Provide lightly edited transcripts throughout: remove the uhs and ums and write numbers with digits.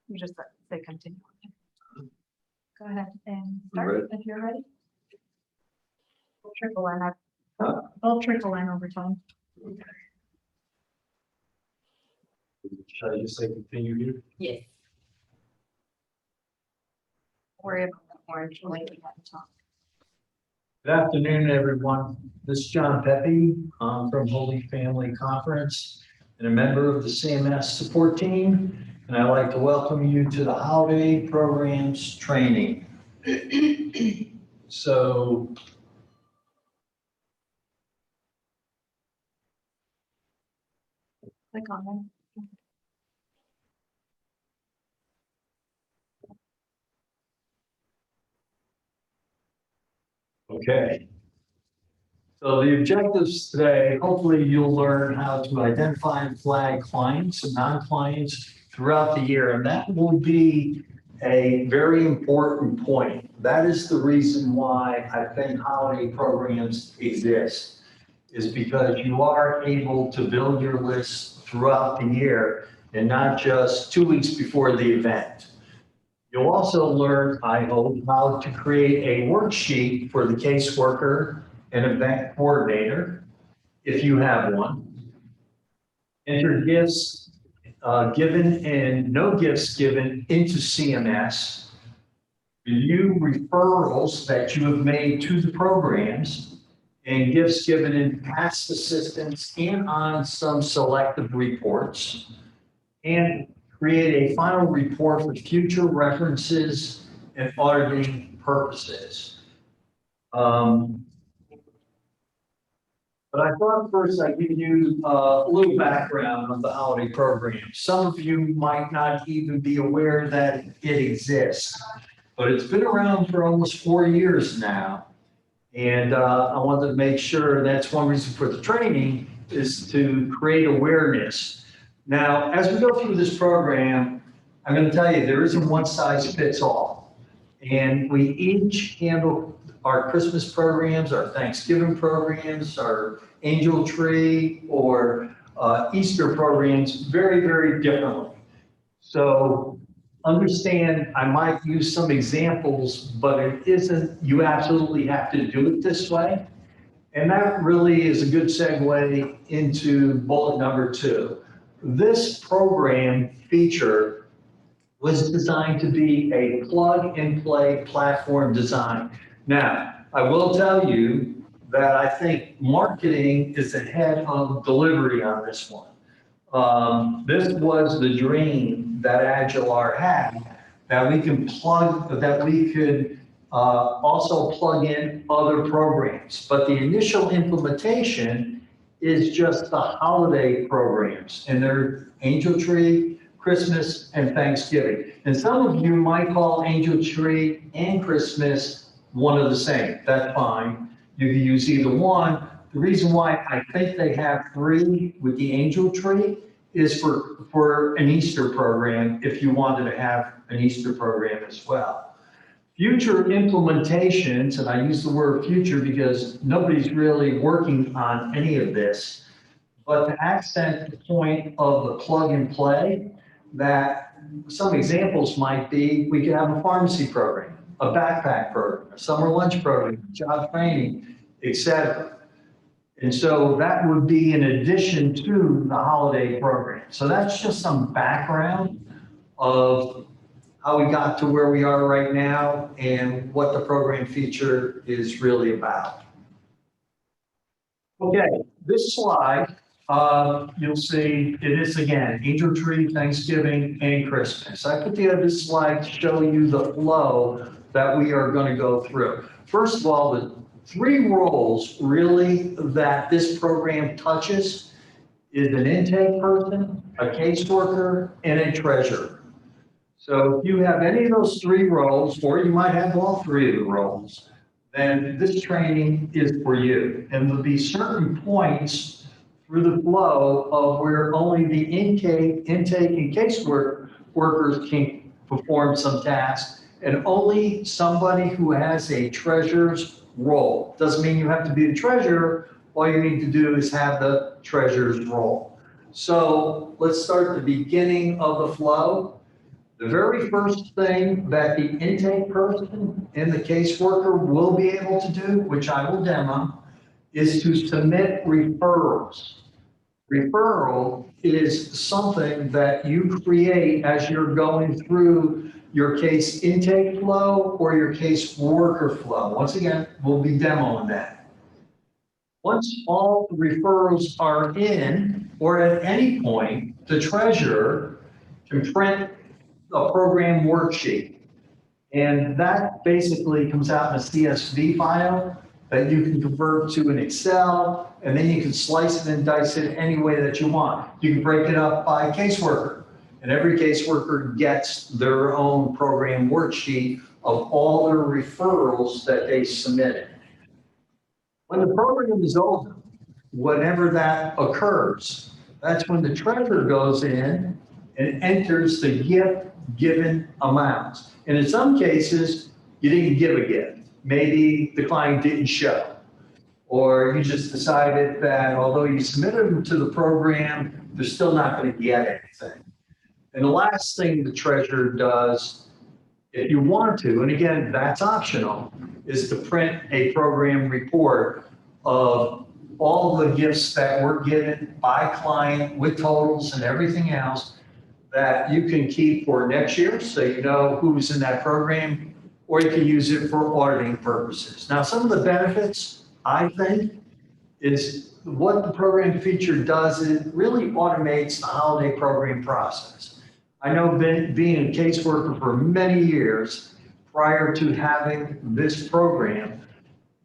You just say continue. Go ahead and You ready? start if you're ready. We'll trickle in. We'll trickle in over time. Should I just say continue here? Yes. Worry about the orange lady at the top. Good afternoon, everyone. This is John Pepe. I'm from Holy Family Conference and a member of the CMS support team. And I'd like to welcome you to the holiday programs training. So Click on them. okay. So the objectives today, hopefully you'll learn how to identify and flag clients and non-clients throughout the year. And that will be a very important point. That is the reason why I think holiday programs exist, is because you are able to build your list throughout the year and not just 2 weeks before the event. You'll also learn, I hope, how to create a worksheet for the caseworker and event coordinator, if you have one. Enter gifts given and no gifts given into CMS. Review referrals that you have made to the programs and gifts given in past assistance and on some selective reports. And create a final report for future references and auditing purposes. But I thought first I'd give you a little background on the holiday program. Some of you might not even be aware that it exists, but it's been around for almost 4 years now. And I wanted to make sure that's one reason for the training is to create awareness. Now, as we go through this program, I'm going to tell you there isn't one size fits all. And we each handle our Christmas programs, our Thanksgiving programs, our angel tree, or Easter programs very, very differently. So understand, I might use some examples, but it isn't, you absolutely have to do it this way. And that really is a good segue into bullet number 2. This program feature was designed to be a plug-and-play platform design. Now, I will tell you that I think marketing is ahead of delivery on this one. This was the dream that Agilar had, that we can also plug in other programs. But the initial implementation is just the holiday programs, and they're Angel Tree, Christmas, and Thanksgiving. And some of you might call Angel Tree and Christmas one of the same. That's fine. You can use either one. The reason why I think they have 3 with the Angel Tree is for an Easter program, if you wanted to have an Easter program as well. Future implementations, and I use the word future because nobody's really working on any of this, but to accent the point of the plug and play, that some examples might be, we could have a pharmacy program, a backpack program, a summer lunch program, job training, etc. And so that would be in addition to the holiday program. So that's just some background of how we got to where we are right now and what the program feature is really about. Okay, this slide, you'll see it is again, Angel Tree, Thanksgiving, and Christmas. I put together this slide to show you the flow that we are going to go through. First of all, the 3 roles really that this program touches is an intake person, a caseworker, and a treasurer. So if you have any of those 3 roles, or you might have all 3 of the roles, then this training is for you. And there'll be certain points through the flow of where only the intake and casework workers can perform some tasks, and only somebody who has a treasurer's role. Doesn't mean you have to be the treasurer. All you need to do is have the treasurer's role. So let's start at the beginning of the flow. The The very first thing that the intake person and the caseworker will be able to do, which I will demo, is to submit referrals. Referral is something that you create as you're going through your case intake flow or your case worker flow. Once again, we'll be demoing that. Once all the referrals are in, or at any point, the treasurer can print a program worksheet. And that basically comes out in a CSV file that you can convert to an Excel, and then you can slice it and dice it any way that you want. You can break it up by caseworker, and every caseworker gets their own program worksheet of all their referrals that they submitted. When the program is over, whenever that occurs, that's when the treasurer goes in and enters the gift given amounts. And in some cases, you didn't give a gift. Maybe the client didn't show. Or you just decided that although you submitted them to the program, they're still not going to get anything. And the last thing the treasurer does, if you want to, and again, that's optional, is to print a program report of all the gifts that were given by client with totals and everything else that you can keep for next year, so you know who's in that program, or you can use it for auditing purposes. Now, some of the benefits, I think, is what the program feature does, it really automates the holiday program process. I know being a caseworker for many years prior to having this program,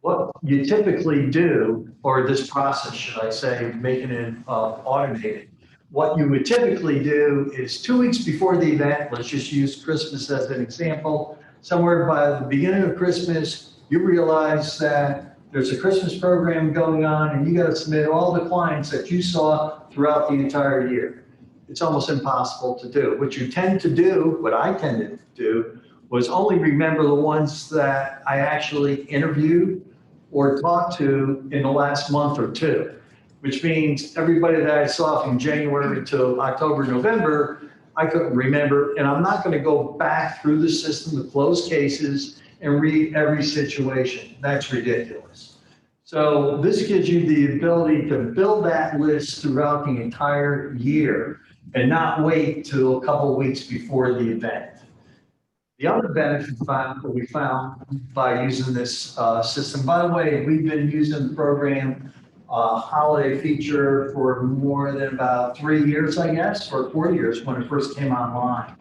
what you typically do, or this process, should I say, making it automated, what you would typically do is 2 weeks before the event, let's just use Christmas as an example, somewhere by the beginning of Christmas, you realize that there's a Christmas program going on and you got to submit all the clients that you saw throughout the entire year. It's almost impossible to do. What you tend to do, what I tended to do, was only remember the ones that I actually interviewed or talked to in the last month or two, which means everybody that I saw from January to October, November, I couldn't remember, and I'm not going to go back through the system to close cases and read every situation. That's ridiculous. So this gives you the ability to build that list throughout the entire year and not wait till a couple of weeks before the event. The other benefit that we found by using this system, by the way, we've been using the program holiday feature for more than about 3 years, I guess, or 4 years when it first came online.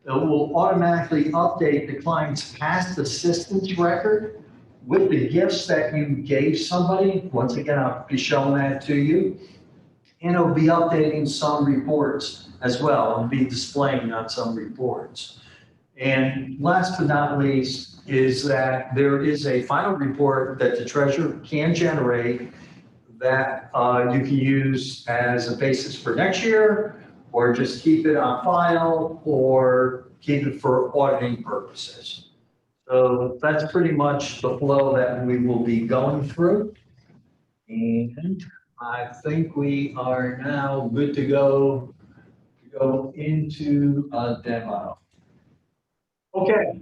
It will automatically update the client's past assistance record with the gifts that you gave somebody. Once again, I'll be showing that to you. And it'll be updating some reports as well and be displaying on some reports. And last but not least is that there is a final report that the treasurer can generate that you can use as a basis for next year, or just keep it on file, or keep it for auditing purposes. So that's pretty much the flow that we will be going through. And I think we are now good to go into a demo. Okay.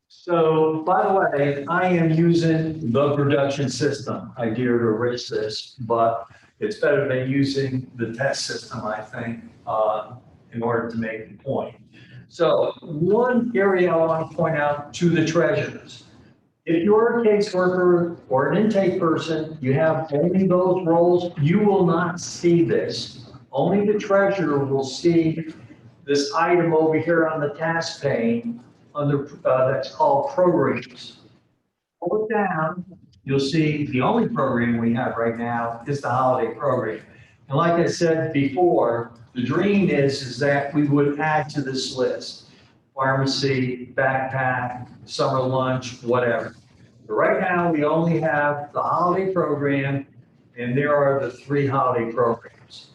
So, by the way, I am using the production system. I dare to erase this, but it's better than using the test system, I think, in order to make the point. So, one area I want to point out to the treasurers. If you're a caseworker or an intake person, you have only those roles, you will not see this. Only the treasurer will see this item over here on the task pane under that's called programs. Pull it down, you'll see the only program we have right now is the holiday program. And like I said before, the dream is that we would add to this list: pharmacy, backpack, summer lunch, whatever. But right now, we only have the holiday program, and there are the 3 holiday programs.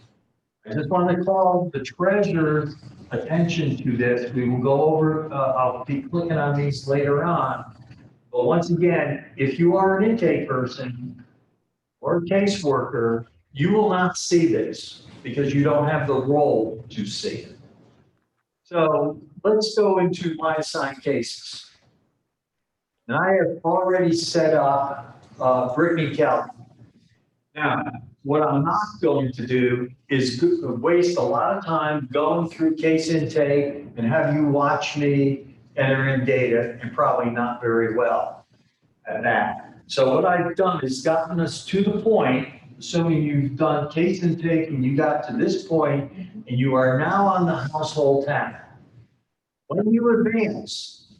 I just want to call the treasurer's attention to this. We will go over, I'll be clicking on these later on. But once again, if you are an intake person or a caseworker, you will not see this because you don't have the role to see it. So let's go into my assigned cases. And I have already set up Brittany Kelly. Now, what I'm not going to do is waste a lot of time going through case intake and have you watch me enter in data, and probably not very well at that. So what I've done is gotten us to the point, assuming you've done case intake and you got to this point, and you are now on the household tab. When you advance,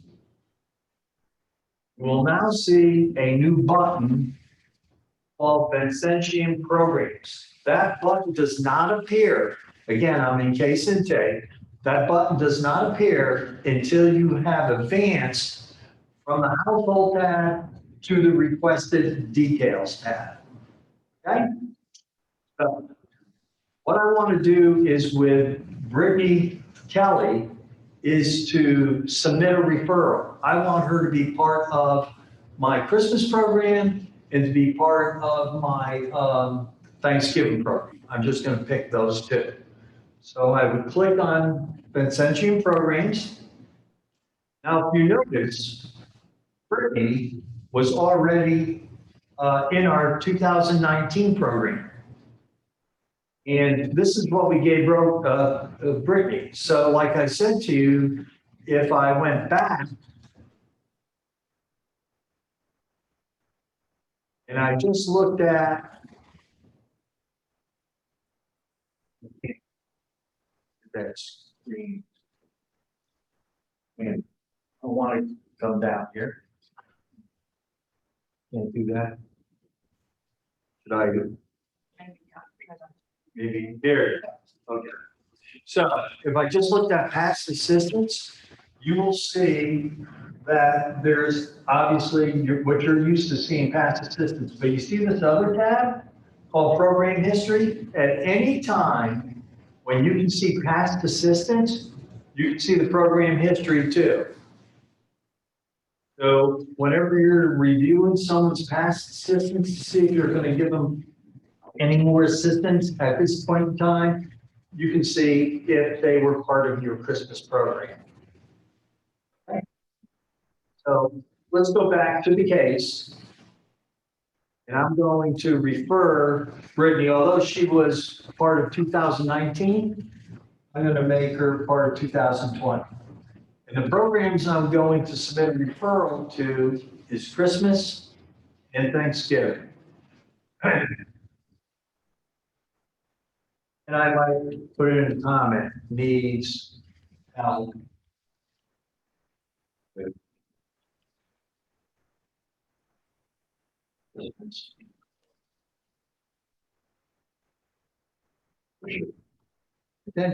you will now see a new button called Vincentian Programs. That button does not appear, again, I'm in case intake, that button does not appear until you have advanced from the household tab to the requested details tab. Okay? So what I want to do is with Brittany Kelly is to submit a referral. I want her to be part of my Christmas program and to be part of my Thanksgiving program. I'm just going to pick those two. So I would click on Vincentian Programs. Now, if you notice, Brittany was already in our 2019 program. And this is what we gave Brittany. So like I said to you, if I went back and I just looked at that screen, and I want to come down here. Can't do that. Should I do? Maybe there. Okay. So if I just looked at past assistance, you will see that there's obviously what you're used to seeing past assistance, but you see this other tab called program history. At any time when you can see past assistance, you can see the program history too. So whenever you're reviewing someone's past assistance to see if you're going to give them any more assistance at this point in time, you can see if they were part of your Christmas program. Okay. So let's go back to the case. And I'm going to refer Brittany, although she was part of 2019, I'm going to make her part of 2020. And the programs I'm going to submit a referral to is Christmas and Thanksgiving. And I might put it in a comment, needs help with Christmas. Okay.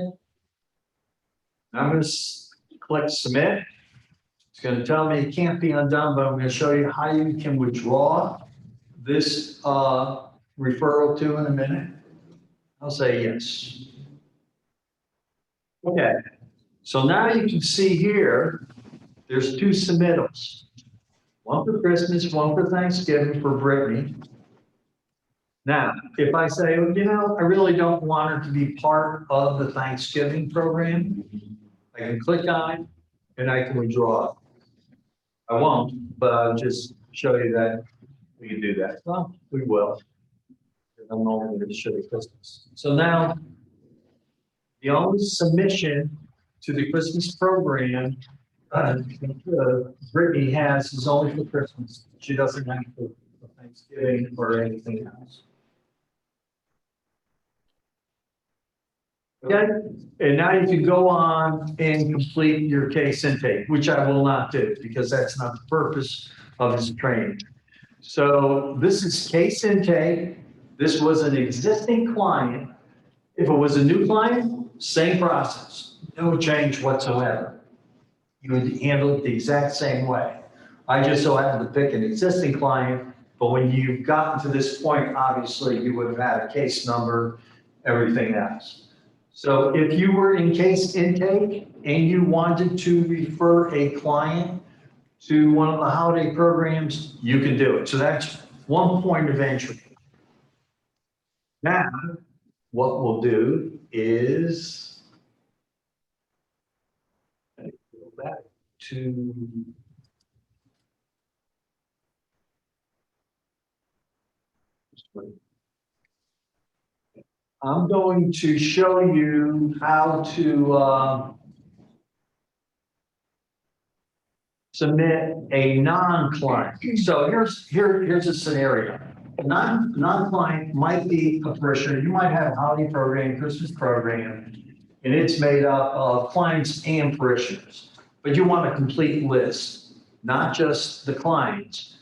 I'm going to click submit. It's going to tell me it can't be undone, but I'm going to show you how you can withdraw this referral to in a minute. I'll say yes. Okay. So now you can see here, there's two submittals. One for Christmas, one for Thanksgiving for Brittany. Now, if I say, you know, I really don't want her to be part of the Thanksgiving program, I can click on it and I can withdraw it. I won't, but I'll just show you that we can do that. Well, we will. I'm only going to show you Christmas. So now, the only submission to the Christmas program Brittany has is only for Christmas. She doesn't have for Thanksgiving or anything else. Okay, and now you can go on and complete your case intake, which I will not do because that's not the purpose of this training. So this is case intake. This was an existing client. If it was a new client, same process, no change whatsoever. You would handle it the exact same way. I just so happened to pick an existing client, but when you've gotten to this point, obviously you would have had a case number, everything else. So if you were in case intake and you wanted to refer a client to one of the holiday programs, you can do it. So that's one point of entry. Now, what we'll do is to. I'm going to show you how to submit a non-client. So here's a scenario. A non-client might be a parishioner. You might have a holiday program, Christmas program, and it's made up of clients and parishioners. But you want a complete list, not just the clients,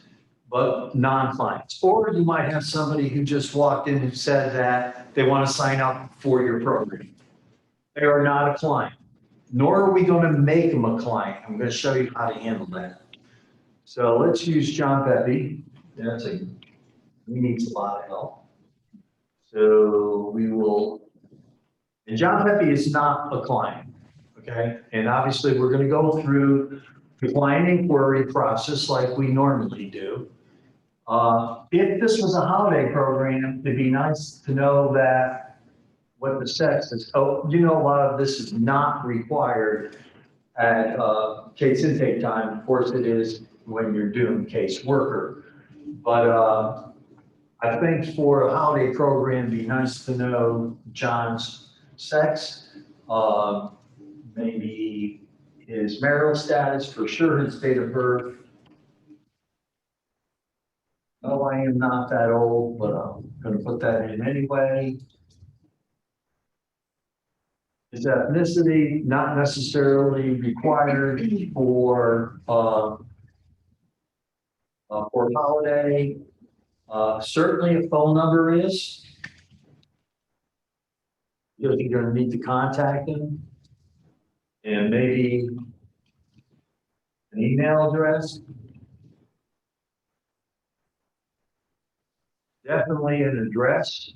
but non-clients. Or you might have somebody who just walked in and said that they want to sign up for your program. They are not a client, nor are we going to make them a client. I'm going to show you how to handle that. So let's use John Pepe. He needs a lot of help. So we will, and John Pepe is not a client, okay? And obviously we're going to go through the client inquiry process like we normally do. If this was a holiday program, it'd be nice to know that what the sex is. Oh, you know, a lot of this is not required at case intake time. Of course, it is when you're doing case worker. But I think for a holiday program, it'd be nice to know John's sex, maybe his marital status, for sure his date of birth. No, I am not that old, but I'm going to put that in anyway. His ethnicity, not necessarily required for holiday. Certainly a phone number is. Because you're going to need to contact him. And maybe an email address. Definitely an address.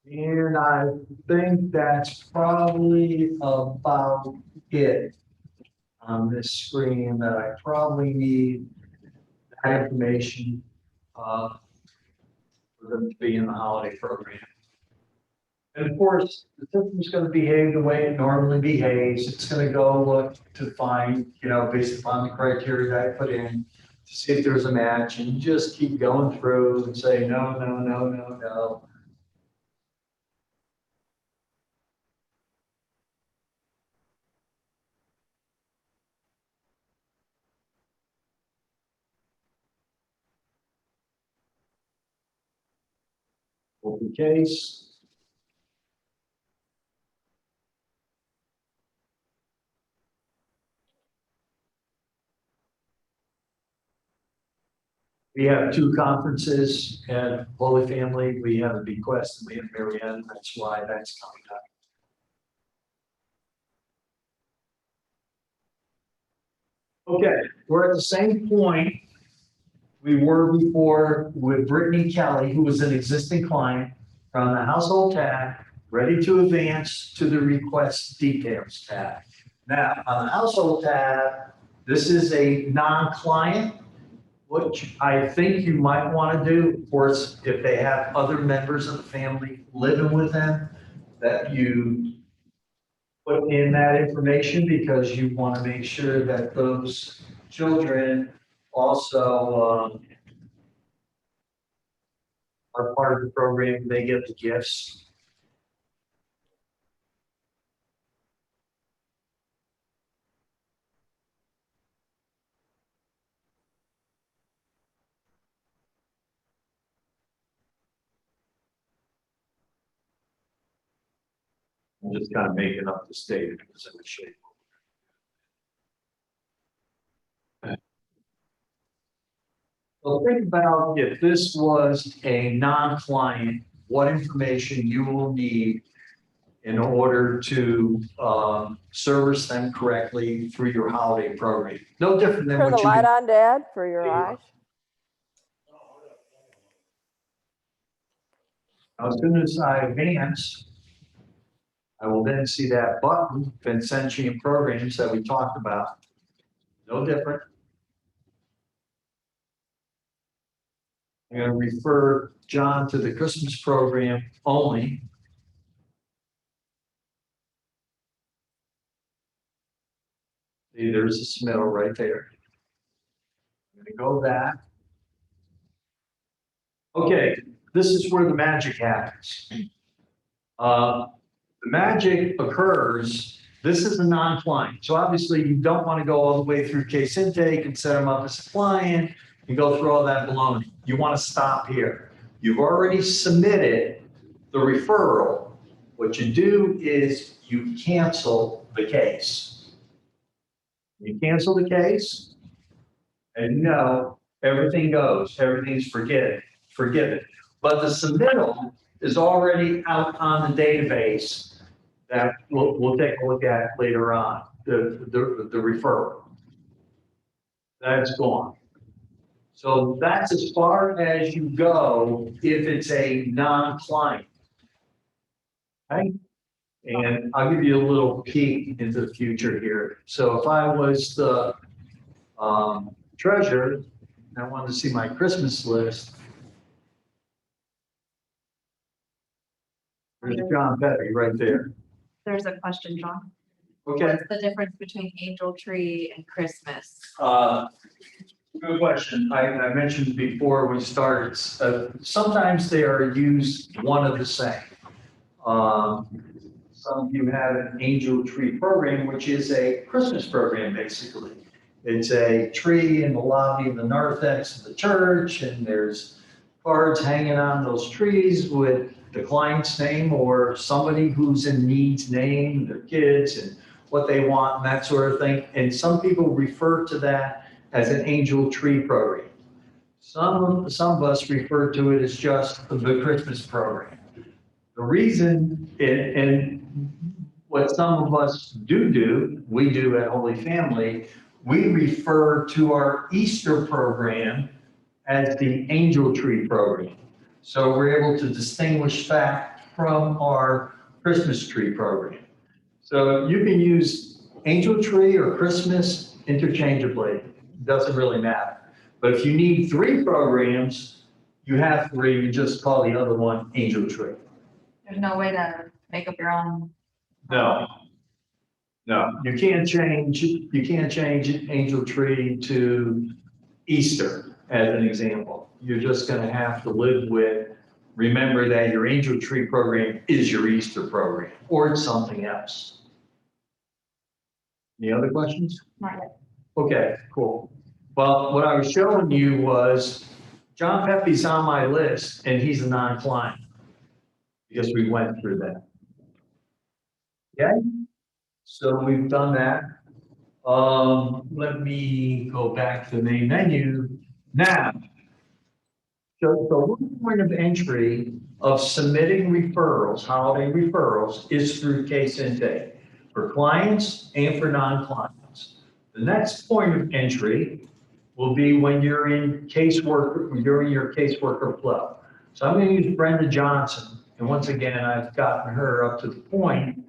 And I think that's probably about it on this screen that I probably need that information for them to be in the holiday program. And of course, the system's going to behave the way it normally behaves. It's going to go look to find, you know, based upon the criteria that I put in to see if there's a match, and just keep going through and say, no, no, no, no, no. Open case. We have two conferences at Holy Family. We have a bequest and we have Marianne. That's why that's coming up. Okay, we're at the same point we were before with Brittany Kelly, who was an existing client, from the household tab, ready to advance to the request details tab. Now, on the household tab, this is a non-client, which I think you might want to do. Of course, if they have other members of the family living with them, that you put in that information, because you want to make sure that those children also are part of the program. They get the gifts. I'm just kind of making up the state because of the shape. Well, think about if this was a non-client, what information you will need in order to service them correctly through your holiday program. No different than Turn what the you light do. on, Dad, for your Yeah. eyes. As soon as I advance, I will then see that button, Vincentian programs that we talked about. No different. I'm going to refer John to the Christmas program only. See, there's a submittal right there. I'm going to go back. Okay, this is where the magic happens. The magic occurs, this is a non-client. So obviously you don't want to go all the way through case intake and set them up as a client and go through all that baloney. You want to stop here. You've already submitted the referral. What you do is you cancel the case. You cancel the case, and you know, everything goes, everything's forgiven. But the submittal is already out on the database that we'll take a look at later on, the referral. That's gone. So that's as far as you go if it's a non-client. Okay? And I'll give you a little peek into the future here. So if I was the treasurer, and I wanted to see my Christmas list, there's John Petty right there. There's a question, John. Okay. What's the difference between angel tree and Christmas? Good question. I mentioned before we started, sometimes they are used one of the same. Some of you have an angel tree program, which is a Christmas program, basically. It's a tree in the lobby of the narthex of the church, and there's cards hanging on those trees with the client's name or somebody who's in need's name, their kids, and what they want, and that sort of thing. And some people refer to that as an angel tree program. Some of us refer to it as just the Christmas program. The reason, and what some of us do, we do at Holy Family, we refer to our Easter program as the angel tree program. So we're able to distinguish that from our Christmas tree program. So you can use angel tree or Christmas interchangeably, doesn't really matter. But if you need 3 programs, you have 3, you just call the other one angel tree. There's no way to make up your own. No. No, you can't change angel tree to Easter as an example. You're just gonna have to live with, remember that your angel tree program is your Easter program, or it's something else. Any other questions? Not yet. Okay, cool. Well, what I was showing you was John Pepe's on my list and he's a non-client because we went through that. Okay, so we've done that. Let me go back to the main menu now. So the one point of entry of submitting referrals, holiday referrals, is through case intake for clients and for non-clients. The next point of entry will be when you're in casework, during your caseworker flow. So I'm going to use Brenda Johnson. And once again, I've gotten her up to the point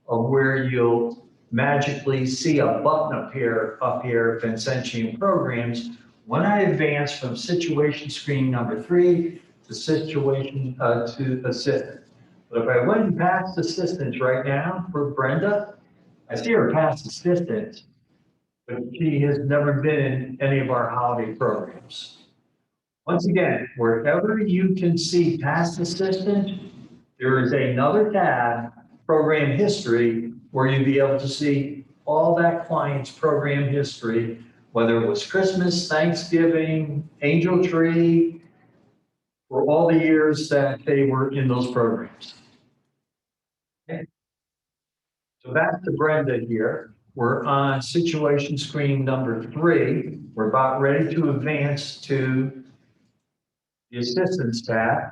of where you'll magically see a button appear up here, Vincentian programs. When I advance from situation screen number 3 to situation to assistant. But if I went past assistance right now for Brenda, I see her past assistant, but she has never been in any of our holiday programs. Once again, wherever you can see past assistant, there is another tab, program history, where you'll be able to see all that client's program history, whether it was Christmas, Thanksgiving, Angel Tree, for all the years that they were in those programs. Okay. So back to Brenda here. We're on situation screen number 3. We're about ready to advance to the assistance tab.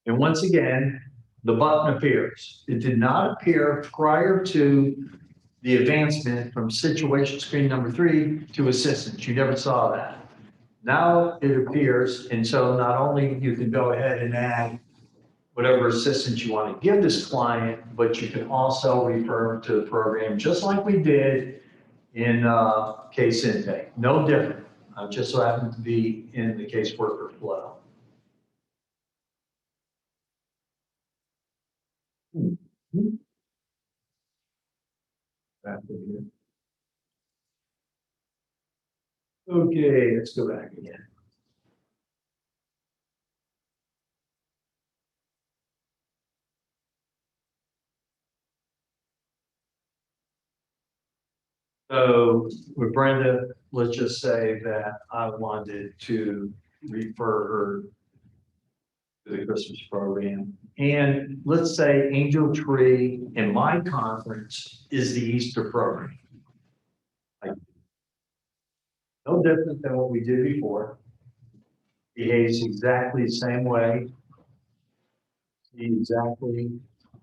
And once again, the button appears. It did not appear prior to the advancement from situation screen number 3 to assistance. You never saw that. Now it appears, and so not only you can go ahead and add whatever assistance you want to give this client, but you can also refer them to the program, just like we did in case intake. No different. Just so happened to be in the caseworker flow. Back in here. Okay, let's go back again. So with Brenda, let's just say that I wanted to refer her to the Christmas program. And let's say Angel Tree in my conference is the Easter program. Like, no different than what we did before. Behaves exactly the same way. Exactly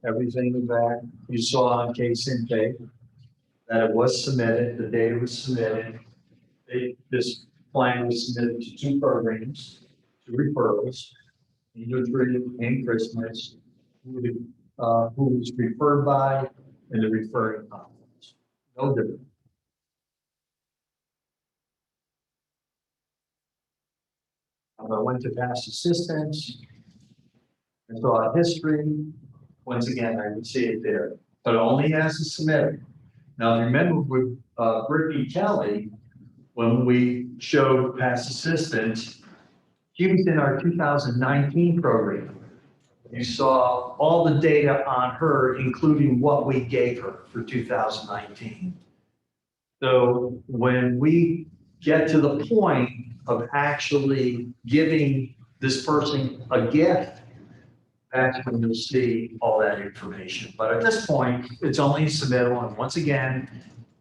everything that you saw on case intake, that it was submitted, the data was submitted. This plan was submitted to two programs, two referrals, Angel Tree and Christmas, who was referred by and the referring conference. No different. I went to past assistance, I saw a history. Once again, I would see it there, but only as a submitter. Now, remember with Brittany Kelly, when we showed past assistance, she was in our 2019 program. You saw all the data on her, including what we gave her for 2019. So when we get to the point of actually giving this person a gift, that's when you'll see all that information. But at this point, it's only a submittal. And once again,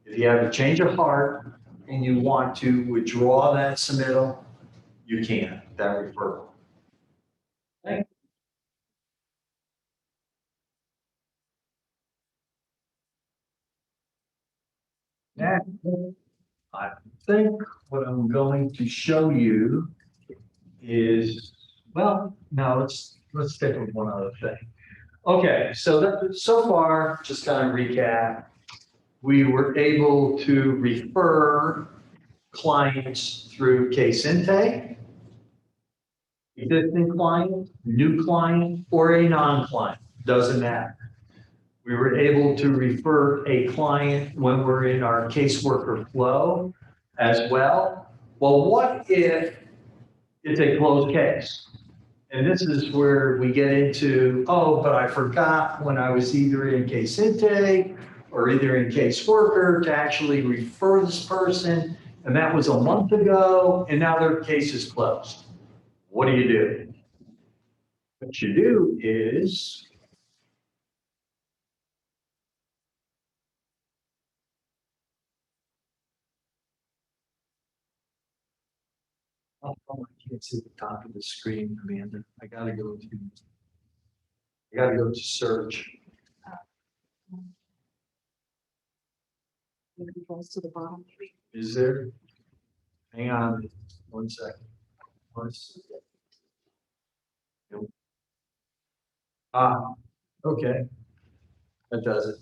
if you have a change of heart and you want to withdraw that submittal, you can, that referral. Okay. Next, I think what I'm going to show you is, well, now let's stick with one other thing. Okay, so so far, just kind of recap, we were able to refer clients through case intake, existing client, new client, or a non-client, doesn't matter. We were able to refer a client when we're in our caseworker flow as well. Well, what if it's a closed case? And this is where we get into, oh, but I forgot when I was either in case intake or either in caseworker to actually refer this person. And that was a month ago, and now their case is closed. What do? What you do is, oh, I can't see the top of the screen, Amanda. I gotta go to search. Controls to the bottom. Is there? Hang on 1 second. Ah, okay. That does it.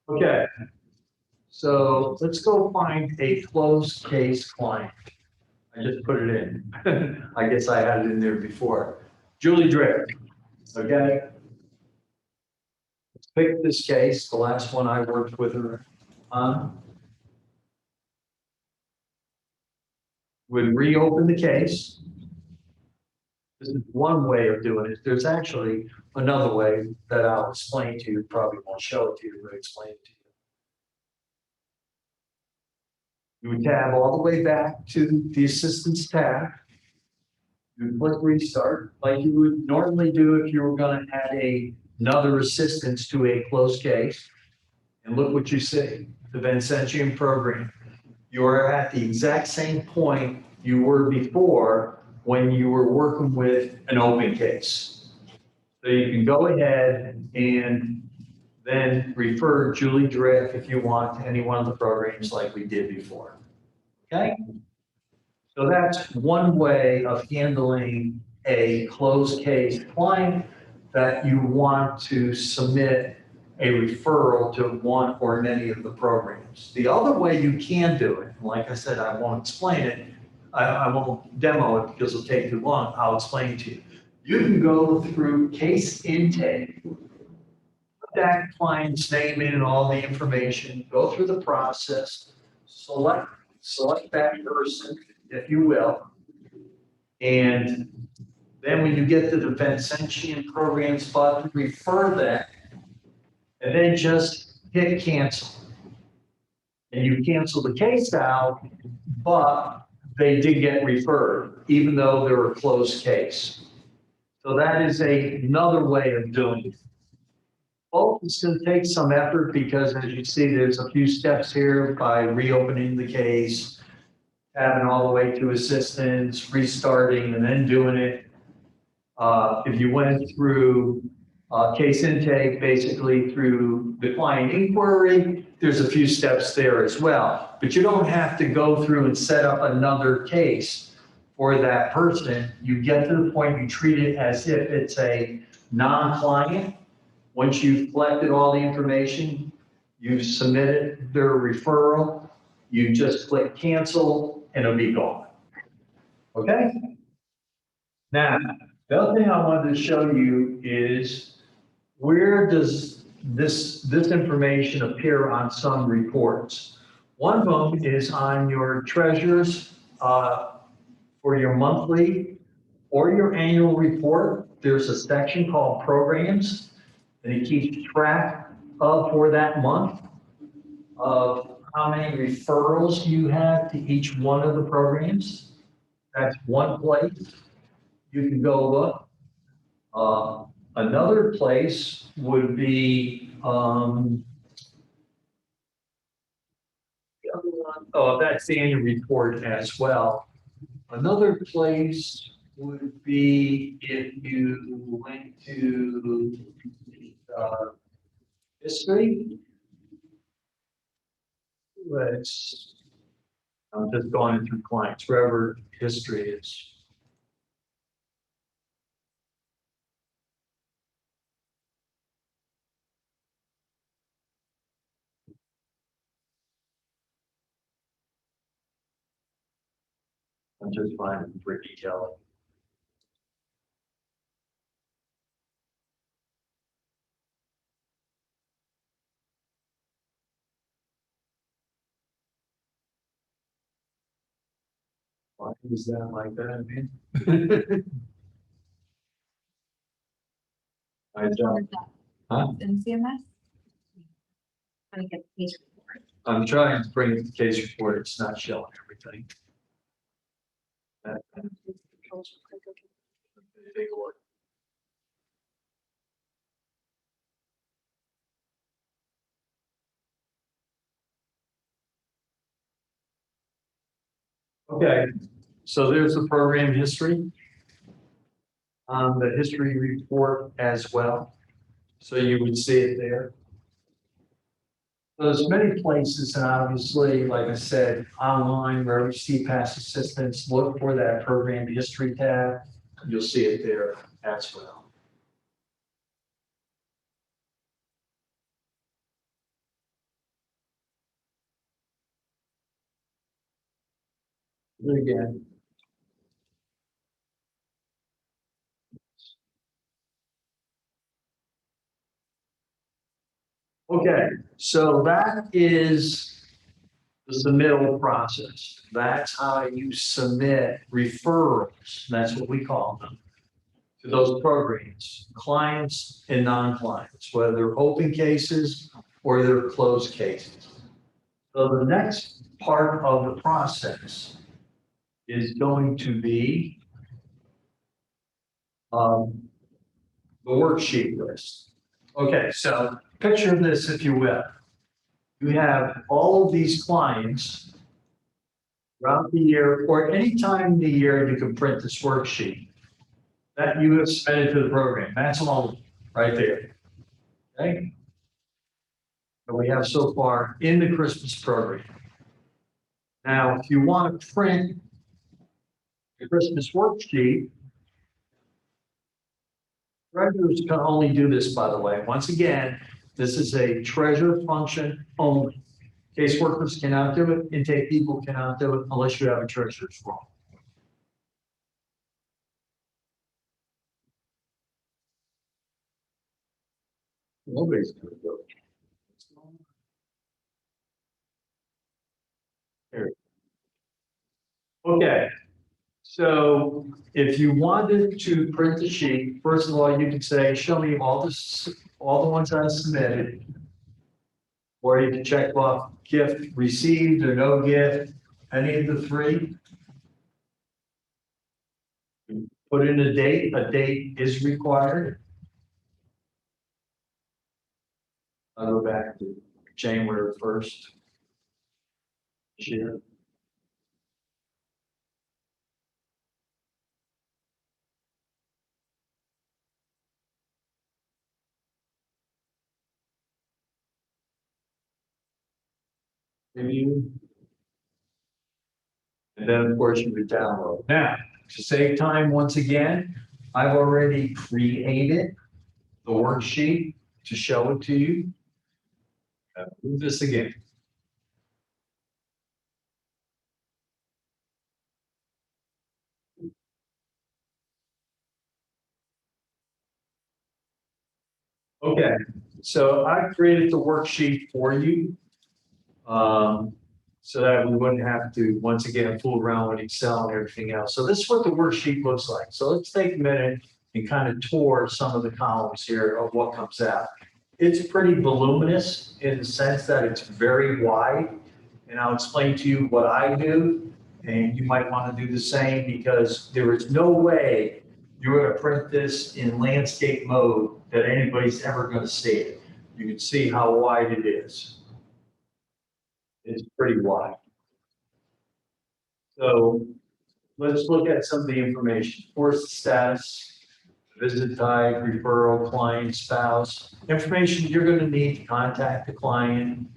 Okay. So let's go find a closed case client. I just put it in. I guess I had it in there before. Julie Drake. Okay. Let's pick this case, the last one I worked with her on. Would reopen the case. This is one way of doing it. There's actually another way that I'll explain to you. Probably won't show it to you, but explain it to you. You would tab all the way back to the assistance tab. You would click restart like you would normally do if you were going to add another assistance to a closed case. And look what you see, the Vincentian program. You are at the exact same point you were before when you were working with an open case. So you can go ahead and then refer Julie Drift if you want to any one of the programs like we did before. Okay? So that's one way of handling a closed case client that you want to submit a referral to one or many of the programs. The other way you can do it, like I said, I won't explain it. I won't demo it because it'll take too long. I'll explain it to you. You can go through case intake, put that client's name in and all the information, go through the process, select that person, if you will. And then when you get to the Vincentian programs button, refer that, and then just hit cancel. And you cancel the case out, but they did get referred, even though they're a closed case. So that is another way of doing it. Both is going to take some effort because as you see, there's a few steps here by reopening the case, having all the way to assistance, restarting, and then doing it. If you went through case intake, basically through the client inquiry, there's a few steps there as well. But you don't have to go through and set up another case for that person. You get to the point, you treat it as if it's a non-client. Once you've collected all the information, you've submitted their referral, you just click cancel and it'll be gone. Okay? Now, the other thing I wanted to show you is where does this information appear on some reports? One of them is on your treasurer's for your monthly or your annual report. There's a section called programs, and it keeps track of for that month of how many referrals you have to each one of the programs. That's one place you can go look. Another place would be, the other one, oh, that's the annual report as well. Another place would be if you went to history. Let's, I'm just going through clients, wherever history is. I'm just finding for detail. Why is that like that, man? I Which one don't, is that? huh? In CMS? Trying to get the case report. I'm trying to bring the case report, it's not showing everything. Take a look. Okay, so there's the program history. The history report as well. So you would see it there. There's many places, and obviously, like I said, online, wherever you see past assistance, look for that program history tab. You'll see it there as well. Do it again. Okay, so that is the submittal process. That's how you submit referrals. That's what we call them to those programs, clients and non-clients, whether they're open cases or they're closed cases. So the next part of the process is going to be the worksheet list. Okay, so picture this, if you will. You have all of these clients throughout the year, or any time in the year, you can print this worksheet that you have submitted to the program. That's all right there. Okay. That we have so far in the Christmas program. Now, if you want to print The Christmas worksheet. Treasurers can only do this, by the way. Once again, this is a treasure function only. Caseworkers cannot do it, intake people cannot do it unless you have a treasurer's role. Nobody's gonna do it. Here. Okay, so if you wanted to print the sheet, first of all, you could say, show me all this, all the ones I submitted. Or you can check off gift received or no gift, any of the three. Put in a date is required. I'll go back to January 1st. Year. Review. And then, of course, you would download. Now, to save time, once again, I've already created the worksheet to show it to you. Do this again. Okay, so I created the worksheet for you. So that we wouldn't have to, once again, fool around with Excel and everything else. So this is what the worksheet looks like. So let's take a minute and kind of tour some of the columns here of what comes out. It's pretty voluminous in the sense that it's very wide. And I'll explain to you what I do. And you might want to do the same because there is no way you're going to print this in landscape mode that anybody's ever going to see it. You can see how wide it is. It's pretty wide. So let's look at some of the information. Course status, visit type, referral, client, spouse. Information you're going to need to contact the client.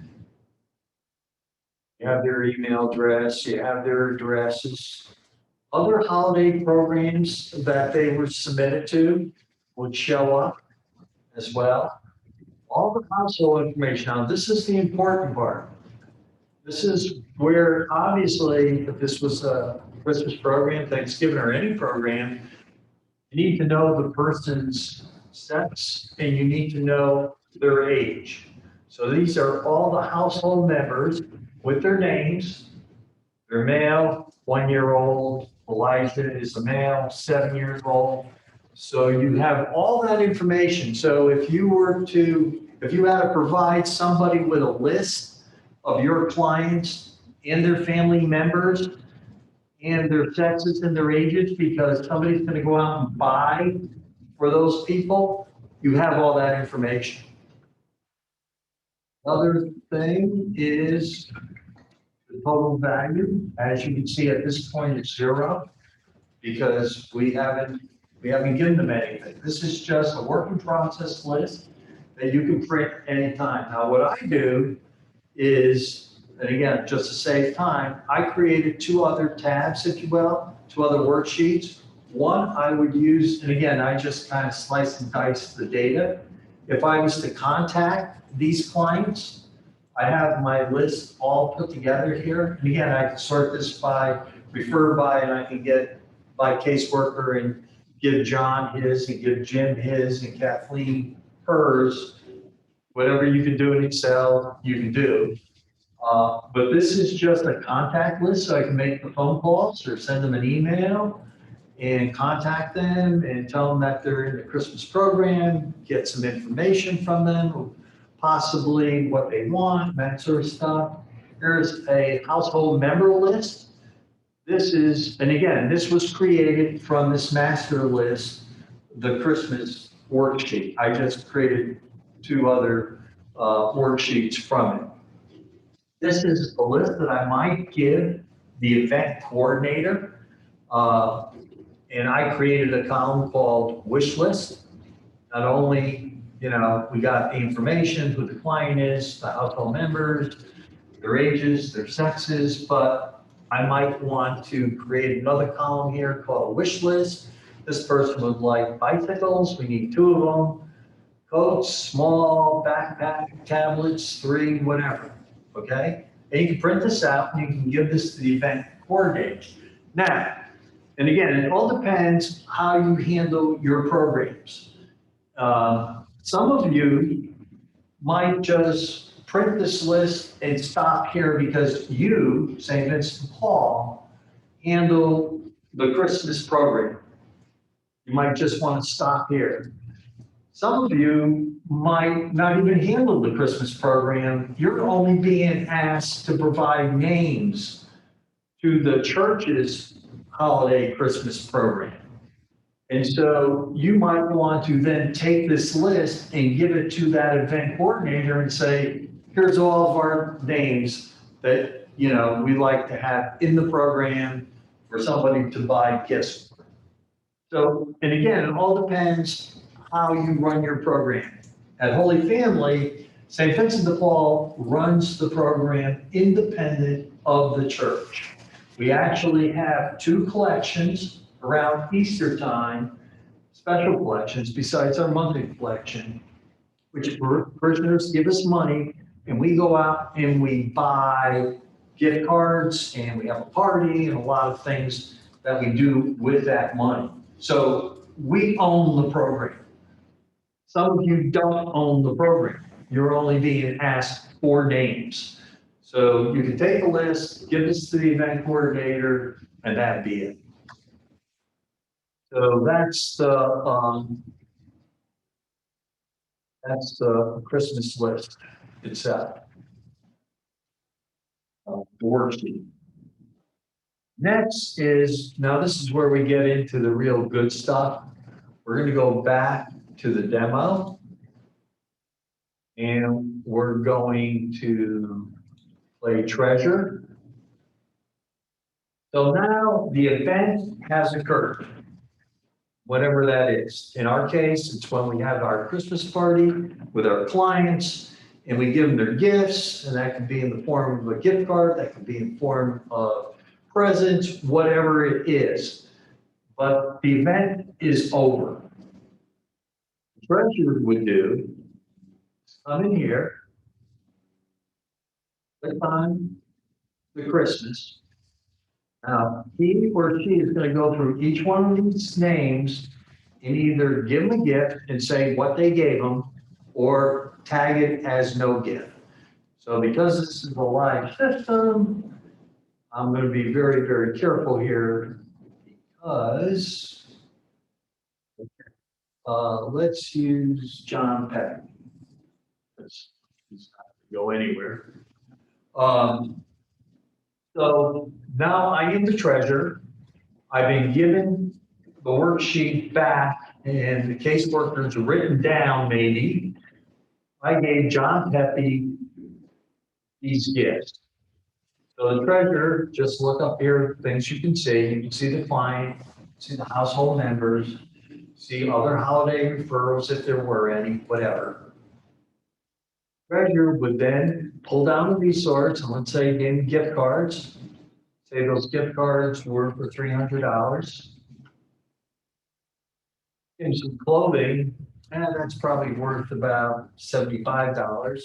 You have their email address, you have their addresses. Other holiday programs that they were submitted to would show up as well. All the household information. Now, this is the important part. This is where, obviously, if this was a Christmas program, Thanksgiving, or any program, you need to know the person's sex and you need to know their age. So these are all the household members with their names. They're male, 1-year-old. Elijah is a male, 7 years old. So you have all that information. So if you had to provide somebody with a list of your clients and their family members and their sexes and their ages, because somebody's going to go out and buy for those people, you have all that information. Other thing is the total value. As you can see at this point, it's 0 because we haven't given them anything. This is just a work in process list that you can print anytime. Now, what I do is, and again, just to save time, I created 2 other tabs, if you will, 2 other worksheets. One I would use, and again, I just kind of slice and dice the data. If I was to contact these clients, I have my list all put together here. And again, I can sort this by, refer by, and I can get by caseworker and give John his and give Jim his and Kathleen hers. Whatever you can do in Excel, you can do. But this is just a contact list, so I can make the phone calls or send them an email and contact them and tell them that they're in the Christmas program, get some information from them, possibly what they want, that sort of stuff. Here's a household member list. This is, and again, this was created from this master list, the Christmas worksheet. I just created 2 other worksheets from it. This is a list that I might give the event coordinator. And I created a column called wish list. Not only, we got the information, who the client is, the household members, their ages, their sexes, but I might want to create another column here called wish list. This person would like bicycles, we need 2 of them. Coats, small, backpack, tablets, 3, whatever, okay? And you can print this out and you can give this to the event coordinator. Now, and again, it all depends how you handle your programs. Some of you might just print this list and stop here because you, St. Vincent de Paul, handle the Christmas program. You might just want to stop here. Some of you might not even handle the Christmas program. You're only being asked to provide names to the church's holiday Christmas program. And so you might want to then take this list and give it to that event coordinator and say, here's all of our names that, we like to have in the program for somebody to buy gifts. So, and again, it all depends how you run your program. At Holy Family, St. Vincent de Paul runs the program independent of the church. We actually have 2 collections around Easter time, special collections besides our monthly collection, which parishioners give us money and we go out and we buy gift cards and we have a party and a lot of things that we do with that money. So we own the program. Some of you don't own the program. You're only being asked for names. So you can take a list, give this to the event coordinator, and that'd be it. So that's the Christmas list itself. The worksheet. Next is, now this is where we get into the real good stuff. We're going to go back to the demo. And we're going to play treasure. So now the event has occurred, whatever that is. In our case, it's when we have our Christmas party with our clients and we give them their gifts, and that can be in the form of a gift card, that can be in the form of presents, whatever it is. But the event is over. The treasurer would do, come in here, click on the Christmas. Now, he or she is going to go through each one of these names and either give them a gift and say what they gave them or tag it as no gift. So because this is a live system, I'm going to be very, very careful here because let's use John Peck. He's not going to go anywhere. So now I am the treasurer. I've been given the worksheet back and the caseworkers are written down maybe. I gave John Pepe these gifts. So the treasurer, just look up here, things you can see. You can see the client, see the household members, see other holiday referrals if there were any, whatever. Treasurer would then pull down the resource and let's say gave gift cards. Say those gift cards were for $300. And some clothing, and that's probably worth about $75. Probably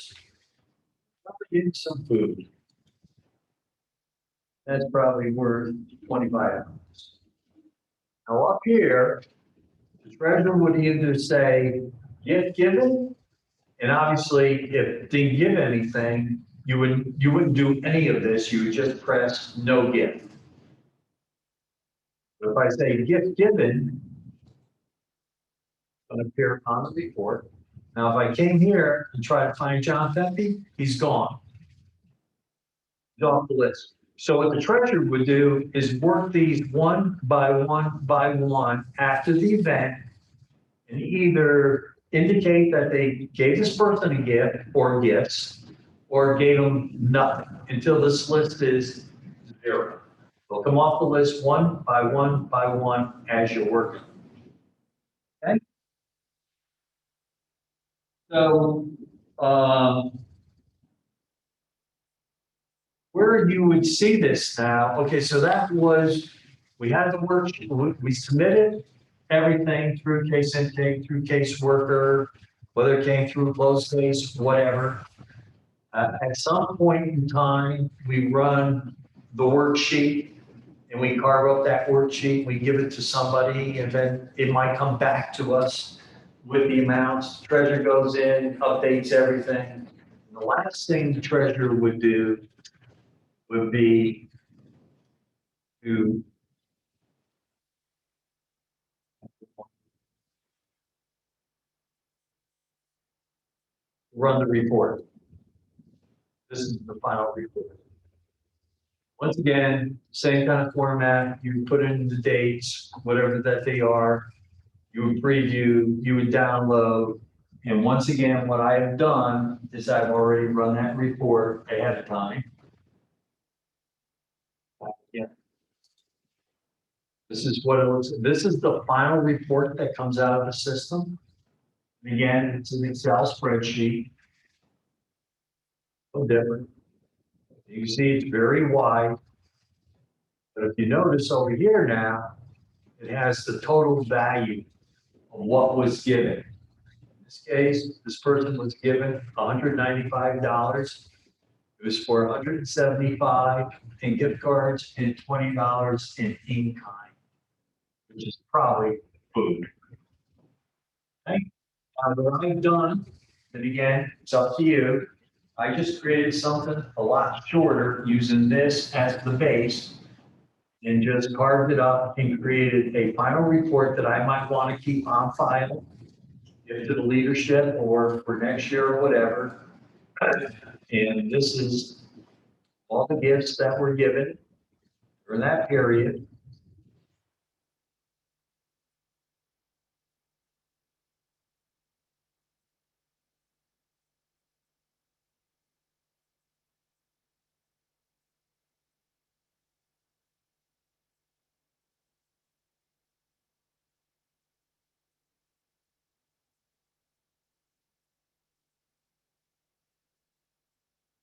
get some food. That's probably worth $25. Now up here, the treasurer would either say gift given, and obviously if they didn't give anything, you wouldn't do any of this. You would just press no gift. But if I say gift given, it's going to appear on the report. Now, if I came here and tried to find John Pepe, he's gone. He's off the list. So what the treasurer would do is work these one by one after the event and either indicate that they gave this person a gift or gifts or gave them nothing until this list is 0. They'll come off the list one by one as you're working. Okay? So, Where you would see this now, okay, so that was, we had the work, we submitted everything through case intake, through caseworker, whether it came through closed case, whatever. At some point in time, we run the worksheet and we carve up that worksheet, we give it to somebody, and then it might come back to us with the amounts. Treasurer goes in, updates everything. The last thing the treasurer would do would be to run the report. This is the final report. Once again, same kind of format, you put in the dates, whatever that they are, you would preview, you would download. And once again, what I have done is I've already run that report ahead of time. Yeah. This is what it looks, this is the final report that comes out of the system. Again, it's an Excel spreadsheet. No different. You can see it's very wide. But if you notice over here now, it has the total value of what was given. In this case, this person was given $195. It was for $175 in gift cards and $20 in in-kind, which is probably food. Okay? What I've done, and again, it's up to you. I just created something a lot shorter using this as the base and just carved it up and created a final report that I might want to keep on file, give to the leadership or for next year or whatever. And this is all the gifts that were given during that period.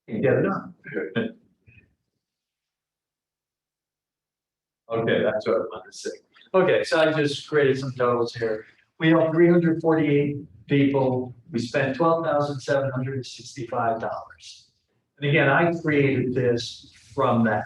And get it done. Okay, that's what I wanted to say. Okay, so I just created some totals here. We have 348 people. We spent $12,765. And again, I created this from that.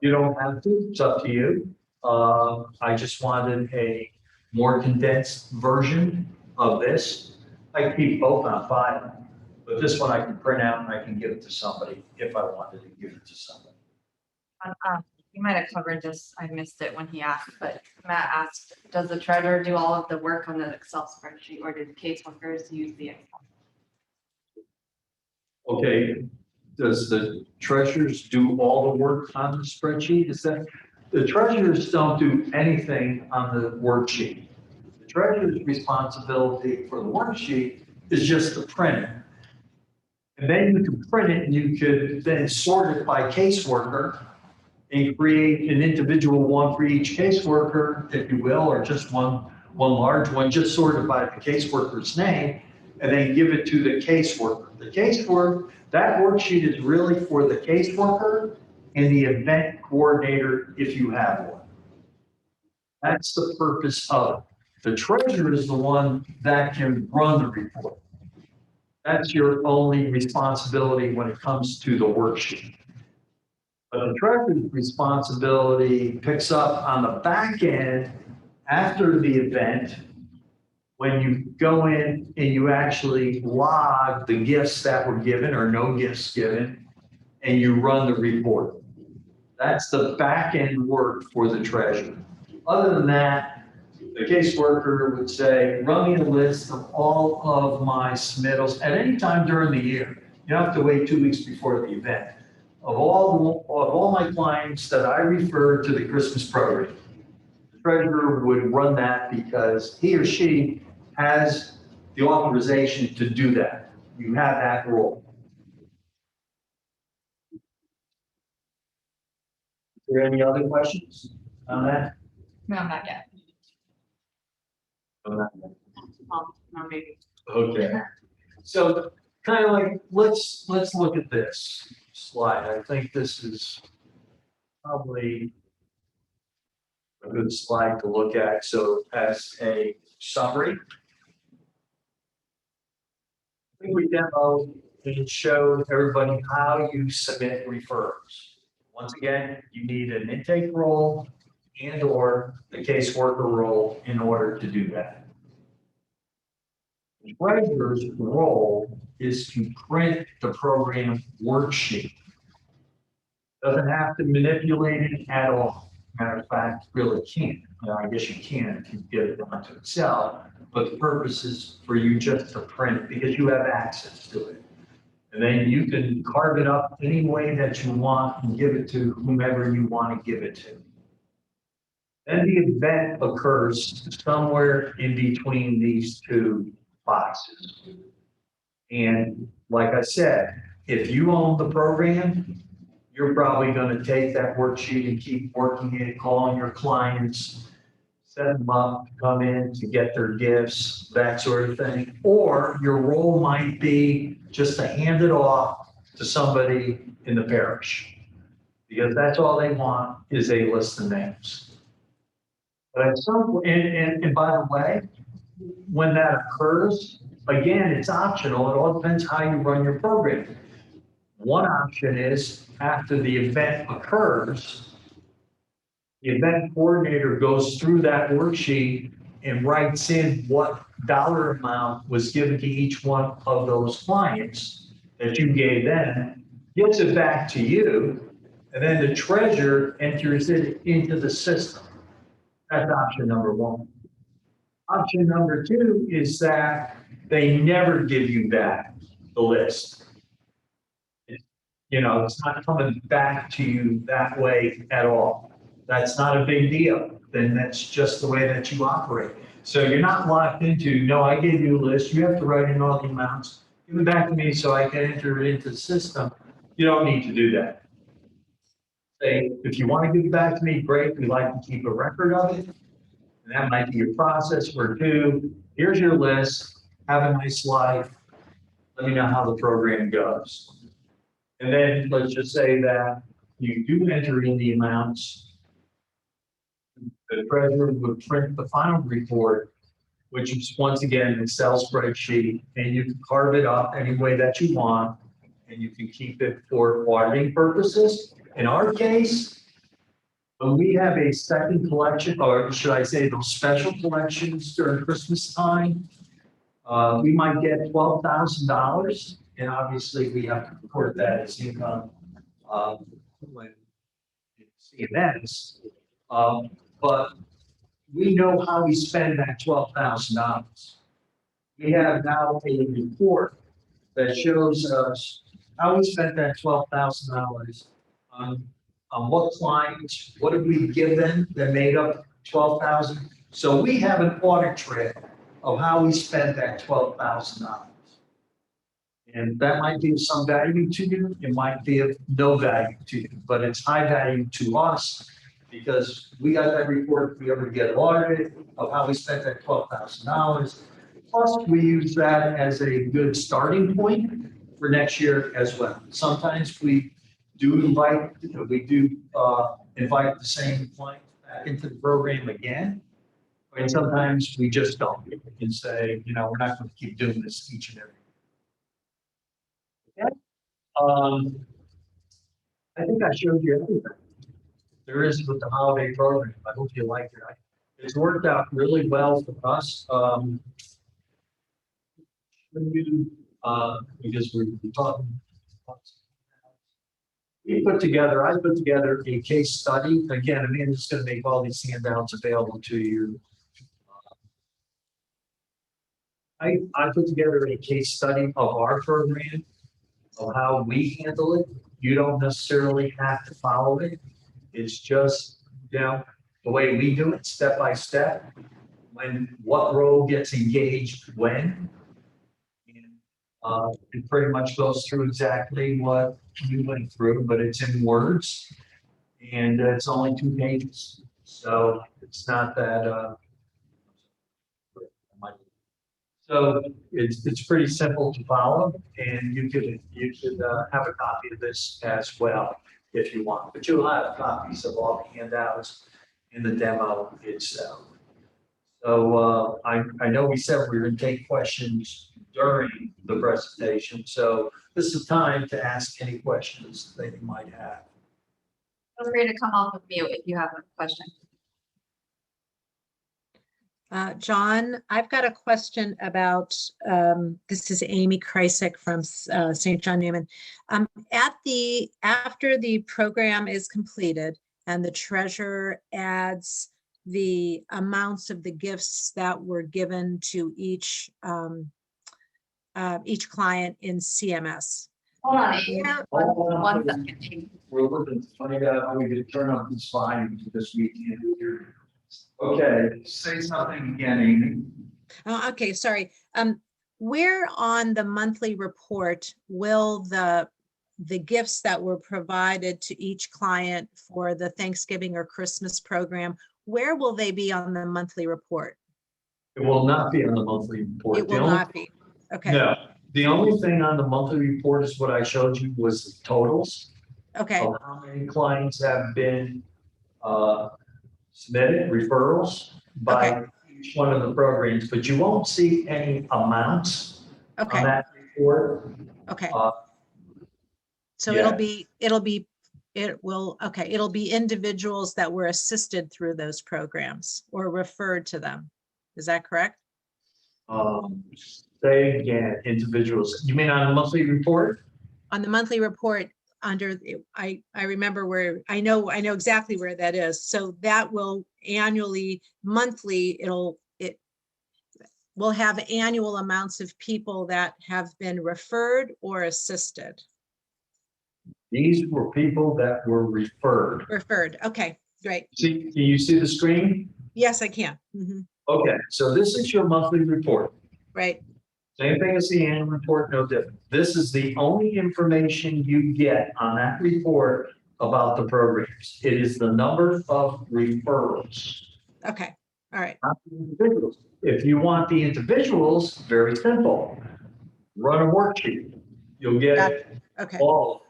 You don't have to, it's up to you. I just wanted a more condensed version of this. I keep both on file, but this one I can print out and I can give it to somebody if I wanted to give it to somebody. You might have covered this, I missed it when he asked, but Matt asked, does the treasurer do all of the work on the Excel spreadsheet, or did caseworkers use the Excel? Okay, does the treasurers do all the work on the spreadsheet? Is that, the treasurers don't do anything on the worksheet. The treasurer's responsibility for the worksheet is just to print it. And then you can print it and you could then sort it by caseworker and create an individual one for each caseworker, if you will, or just one large one, just sorted by the caseworker's name, and then give it to the caseworker. The caseworker, that worksheet is really for the caseworker and the event coordinator, if you have one. That's the purpose of it. The treasurer is the one that can run the report. That's your only responsibility when it comes to the worksheet. But the treasurer's responsibility picks up on the back end after the event, when you go in and you actually log the gifts that were given or no gifts given, and you run the report. That's the back end work for the treasurer. Other than that, the caseworker would say, run me a list of all of my submittals at any time during the year. You don't have to wait 2 weeks before the event. Of all my clients that I refer to the Christmas program, the treasurer would run that because he or she has the authorization to do that. You have that role. Is there any other questions on that? No, not yet. On that? Well, no, maybe. Okay. So kind of like, let's look at this. slide. I think this is probably a good slide to look at. So as a summary, I think we demoed and showed everybody how you submit referrals. Once again, you need an intake role and or the caseworker role in order to do that. The treasurer's role is to print the program worksheet. Doesn't have to manipulate it at all. Matter of fact, really can't. I guess you can if you get it onto Excel, but the purpose is for you just to print it because you have access to it. And then you can carve it up any way that you want and give it to whomever you want to give it to. Then the event occurs somewhere in between these two boxes. And like I said, if you own the program, you're probably going to take that worksheet and keep working it, calling your clients, set them up, come in to get their gifts, that sort of thing. Or your role might be just to hand it off to somebody in the parish, because that's all they want is a list of names. But at some point, and by the way, when that occurs, again, it's optional. It all depends how you run your program. One option is after the event occurs, the event coordinator goes through that worksheet and writes in what dollar amount was given to each one of those clients that you gave them, gives it back to you, and then the treasurer enters it into the system. That's option number one. Option number two is that they never give you back the list. It's not coming back to you that way at all. That's not a big deal. Then that's just the way that you operate. So you're not locked into, no, I gave you a list. You have to write in all the amounts. Give it back to me so I can enter it into the system. You don't need to do that. Say, if you want to give it back to me, great. We'd like to keep a record of it. And that might be your process or two. Here's your list. Have a nice life. Let me know how the program goes. And then let's just say that you do enter in the amounts. The treasurer would print the final report, which is once again an Excel spreadsheet, and you can carve it up any way that you want, and you can keep it for auditing purposes. In our case, when we have a second collection, or should I say those special collections during Christmas time, we might get $12,000, and obviously we have to report that as income when it's CMS. But we know how we spend that $12,000. We have now a report that shows us how we spent that $12,000 on what clients, what did we give them that made up 12,000. So we have an audit trail of how we spent that $12,000. And that might be of some value to you. It might be of no value to you, but it's high value to us because we got that report to be able to get audited of how we spent that $12,000. Plus, we use that as a good starting point for next year as well. Sometimes we do invite the same client back into the program again. And sometimes we just don't and say, we're not going to keep doing this each and every. Okay. I think I showed you everything there is with the holiday program. I hope you like it. It's worked out really well for us. Because we're talking. I put together a case study. Again, Amanda's going to make all these handouts available to you. I put together a case study of our program, of how we handle it. You don't necessarily have to follow it. It's just, the way we do it, step by step, what role gets engaged when. And it pretty much goes through exactly what you went through, but it's in words and it's only 2 pages. So it's not that, So it's pretty simple to follow, and you could have a copy of this as well if you want, but you'll have copies of all the handouts in the demo itself. So I know we said we were going to take questions during the presentation, so this is time to ask any questions that you might have. Feel free to come off of mute if you have a question. John, I've got a question about, this is Amy Kreisek from St. John Newman. After the program is completed and the treasurer adds the amounts of the gifts that were given to each client in CMS. Hold on, Amy. Hold on. One second, Amy. We're looking to find out how we could turn up this volume this weekend. Okay, say something again, Amy. Oh, okay, sorry. Where on the monthly report will the gifts that were provided to each client for the Thanksgiving or Christmas program, where will they be on the monthly report? It will not be on the monthly report. It will not be. Okay. No, the only thing on the monthly report is what I showed you was the totals Okay. of how many clients have been submitted, referrals by each one of the programs, but you won't see any amounts on Okay. that report. Okay. Uh, So yeah. it'll be individuals that were assisted through those programs or referred to them. Is that correct? Say again, individuals. You mean on the monthly report? On the monthly report under, I remember where, I know exactly where that is. So that will annually, monthly, it will have annual amounts of people that have been referred or assisted. These were people that were referred. Referred. Okay, great. See, can you see the screen? Yes, I can. Mhm. Okay, so this is your monthly report. Right. Same thing as the annual report, no different. This is the only information you get on that report about the programs. It is the number of referrals. Okay. All right. Not the individuals. If you want the individuals, very simple. Run a worksheet. You'll get Okay. all.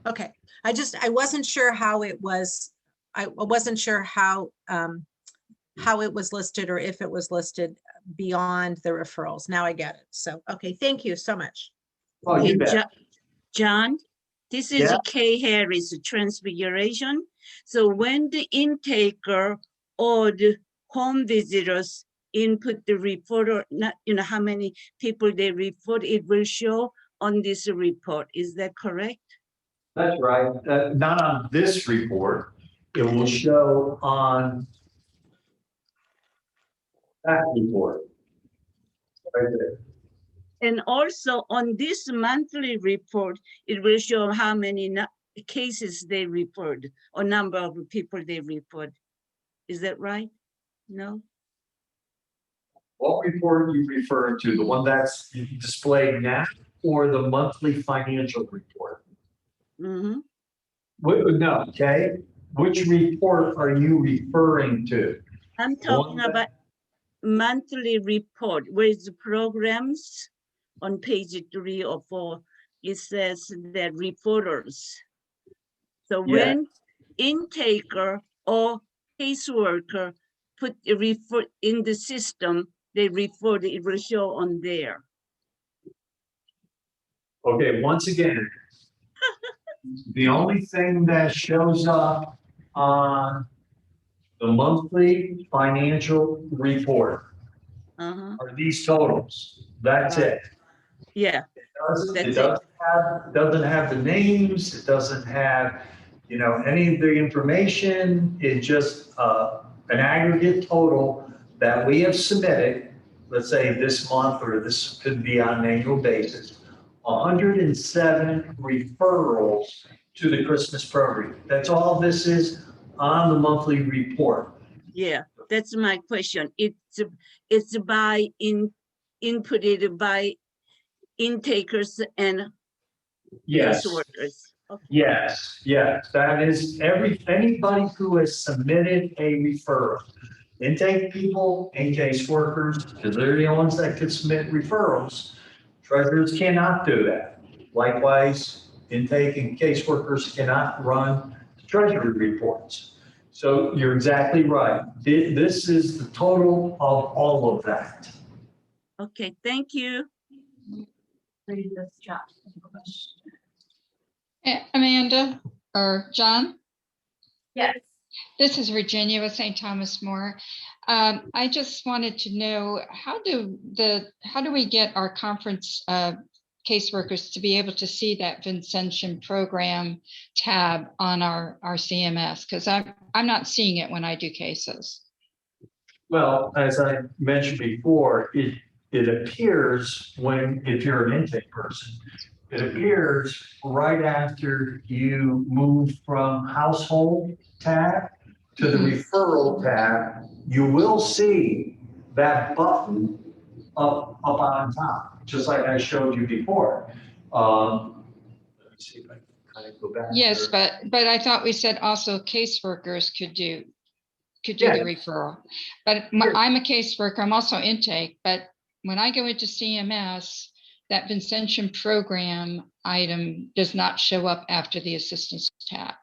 Okay. I wasn't sure how it was. I wasn't sure how it was listed or if it was listed beyond the referrals. Now I get it. So, okay. Thank you so much. Oh, you Hey, bet. John, this is Yeah. Kay Harris, Transfiguration. So when the intaker or the home visitors input the report, or not, how many people they report, it will show on this report. Is that correct? That's right. Not on this report. It will show on that report. Right there. And also on this monthly report, it will show how many cases they report or number of people they report. Is that right? No? What report are you referring to? The one that's displayed now or the monthly financial report? Mm-hmm. No, okay. Which report are you referring to? I'm talking about monthly report, where is the programs on page 3 or 4, it says that reporters. So Yeah. when intaker or caseworker put the report in the system, they report, it will show on there. Okay, once again, the only thing that shows up on the monthly financial report Uh-huh. are these totals. That's it. Yeah, It That's doesn't have the names, it doesn't have, any of the information. It's just an aggregate total that we have submitted, let's say this month, or this could be on an annual basis, 107 referrals to the Christmas program. That's all this is on the monthly report. yeah, that's my question. It's by inputted by intakers and Yes. caseworkers. Okay. Yes, that is anybody who has submitted a referral. intake people and caseworkers, because they're the ones that could submit referrals. Treasurers cannot do that. Likewise, intake and caseworkers cannot run treasury reports. So you're exactly right. This is the total of all of that. Okay, thank you. Read this chat. Amanda or John, Yes. this is Virginia with St. Thomas More. I just wanted to know, how do we get our conference caseworkers to be able to see that Vincentian program tab on our CMS? Because I'm not seeing it when I do cases. Well, as I mentioned before, it appears if you're an intake person, it appears right after you move from household tab to the referral tab, you will see that button up on top, just like I showed you before. Let me see if I can kind of go back. Yes, there. but I thought we said also caseworkers could do the Yeah. referral. But Sure. I'm a caseworker, I'm also intake, but when I go into CMS, that Vincentian program item does not show up after the assistance tab.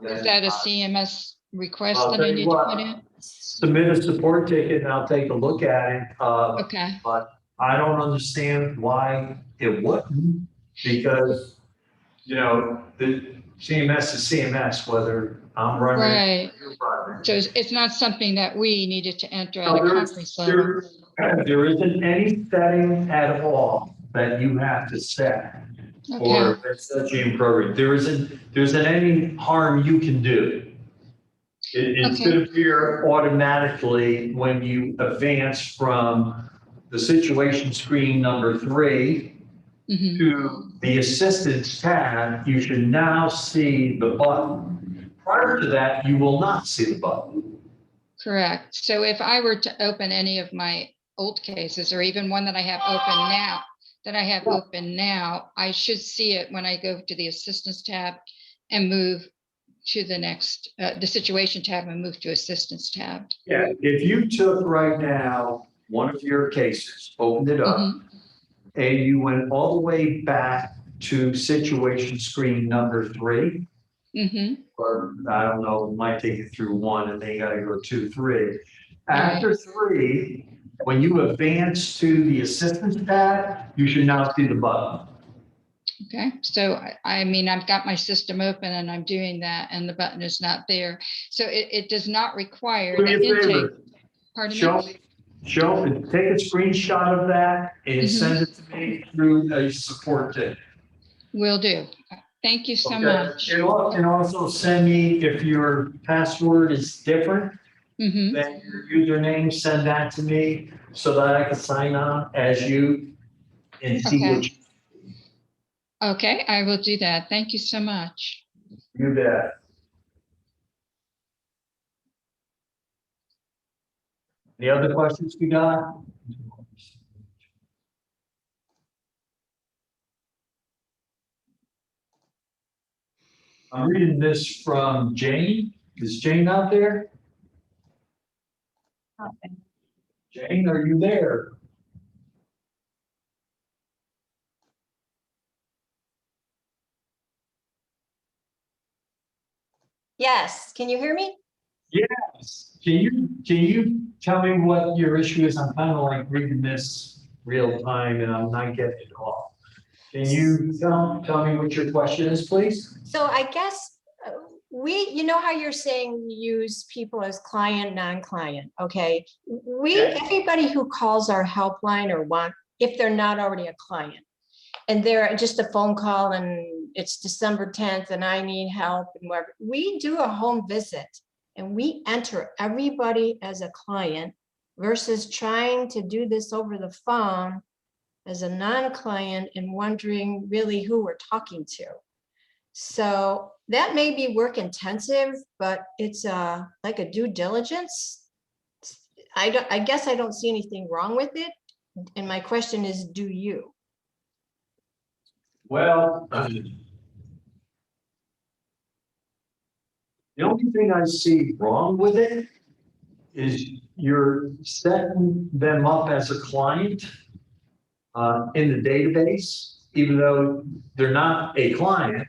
Is that a CMS request I'll that tell I you need to what. put in? Submit a support ticket and I'll take a look at it. Okay, But I don't understand why it wouldn't, because, the CMS is CMS, whether I'm running. it right. or you're running it. So it's not something that we needed to enter at No, a conference level. there isn't any setting at all that you have to set for Okay, such a program. There isn't any harm you can do. It's Okay. going to appear automatically when you advance from the situation screen number 3 mhm, to the assistance tab. You should now see the button. Prior to that, you will not see the button. correct. So if I were to open any of my old cases, or even one that I have open now, I should see it when I go to the assistance tab and move to the next, the situation tab and move to assistance tab. Yeah, if you took right now one of your cases, opened it up, Mhm, and you went all the way back to situation screen number 3, mhm, or I don't know, it might take you through 1 and then you gotta go 2, 3. After 3, when you advance to the assistance tab, you should now see the button. Okay, so I mean, I've got my system open and I'm doing that and the button is not there. So it does not require Do me the a intake. favor, Pardon show, me? take a screenshot of that and Mhm. send it to me through a support ticket. Will do. Thank you so Okay. much. And also send me, if your password is different Mhm. than your username, send that to me so that I can sign on as you and see what Okay. Okay, I will do that. Thank you so much. you bet. Any other questions we got? I'm reading this from Jane. Is Jane out there? Jane, are you there? Yes, can you hear me? Yes. Can you tell me what your issue is? I'm kind of like reading this real time and I'm not getting it all. Can you tell me what your question is, please? So I guess you know how you're saying we use people as client, non-client, okay? Yeah. Everybody who calls our helpline if they're not already a client, and they're just a phone call and it's December 10th and I need help and whatever, we do a home visit and we enter everybody as a client versus trying to do this over the phone as a non-client and wondering really who we're talking to. So that may be work intensive, but it's like a due diligence. I guess I don't see anything wrong with it. And my question is, do you? Well, The only thing I see wrong with it is you're setting them up as a client in the database, even though they're not a client.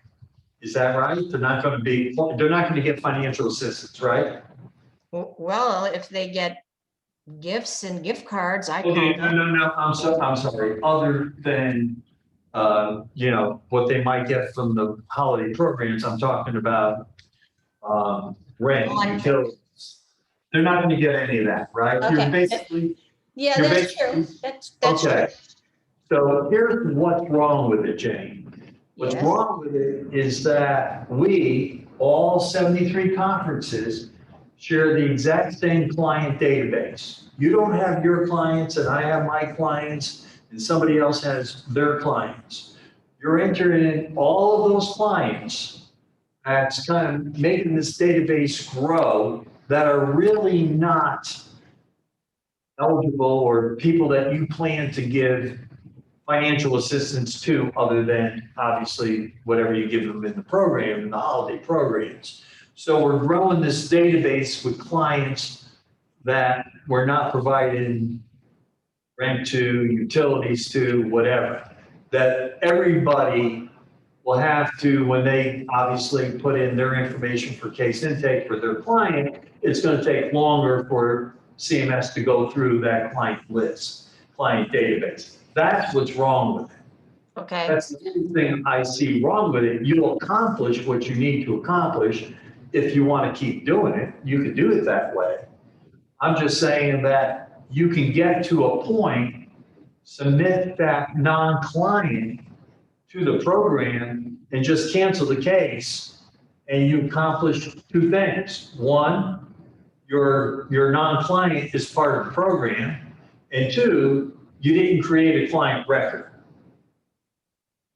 Is that right? They're not going to be, they're not going to get financial assistance, right? Well, if they get gifts and gift cards, I call Okay, no, them. no, no, I'm sorry, other than, you know, what they might get from the holiday programs, I'm talking about, rent, Electric. utilities. They're not gonna get any of that, right? You're Okay. basically, Yeah, You're that's true. basically- That's true. okay. So here's what's wrong with it, Jane. What's Yes. wrong with it is that we, all 73 conferences, share the exact same client database. You don't have your clients and I have my clients and somebody else has their clients. You're entering in all of those clients. That's kind of making this database grow that are really not eligible or people that you plan to give financial assistance to, other than obviously whatever you give them in the program, in the holiday programs. So we're growing this database with clients that we're not providing rent to, utilities to, whatever. That everybody will have to, when they obviously put in their information for case intake for their client, it's going to take longer for CMS to go through that client list, client database. That's what's wrong with it. Okay. That's the only thing I see wrong with it. You'll accomplish what you need to accomplish. If you want to keep doing it, you can do it that way. I'm just saying that you can get to a point, submit that non-client to the program and just cancel the case, and you accomplish two things. One, your non-client is part of the program, and two, you didn't create a client record.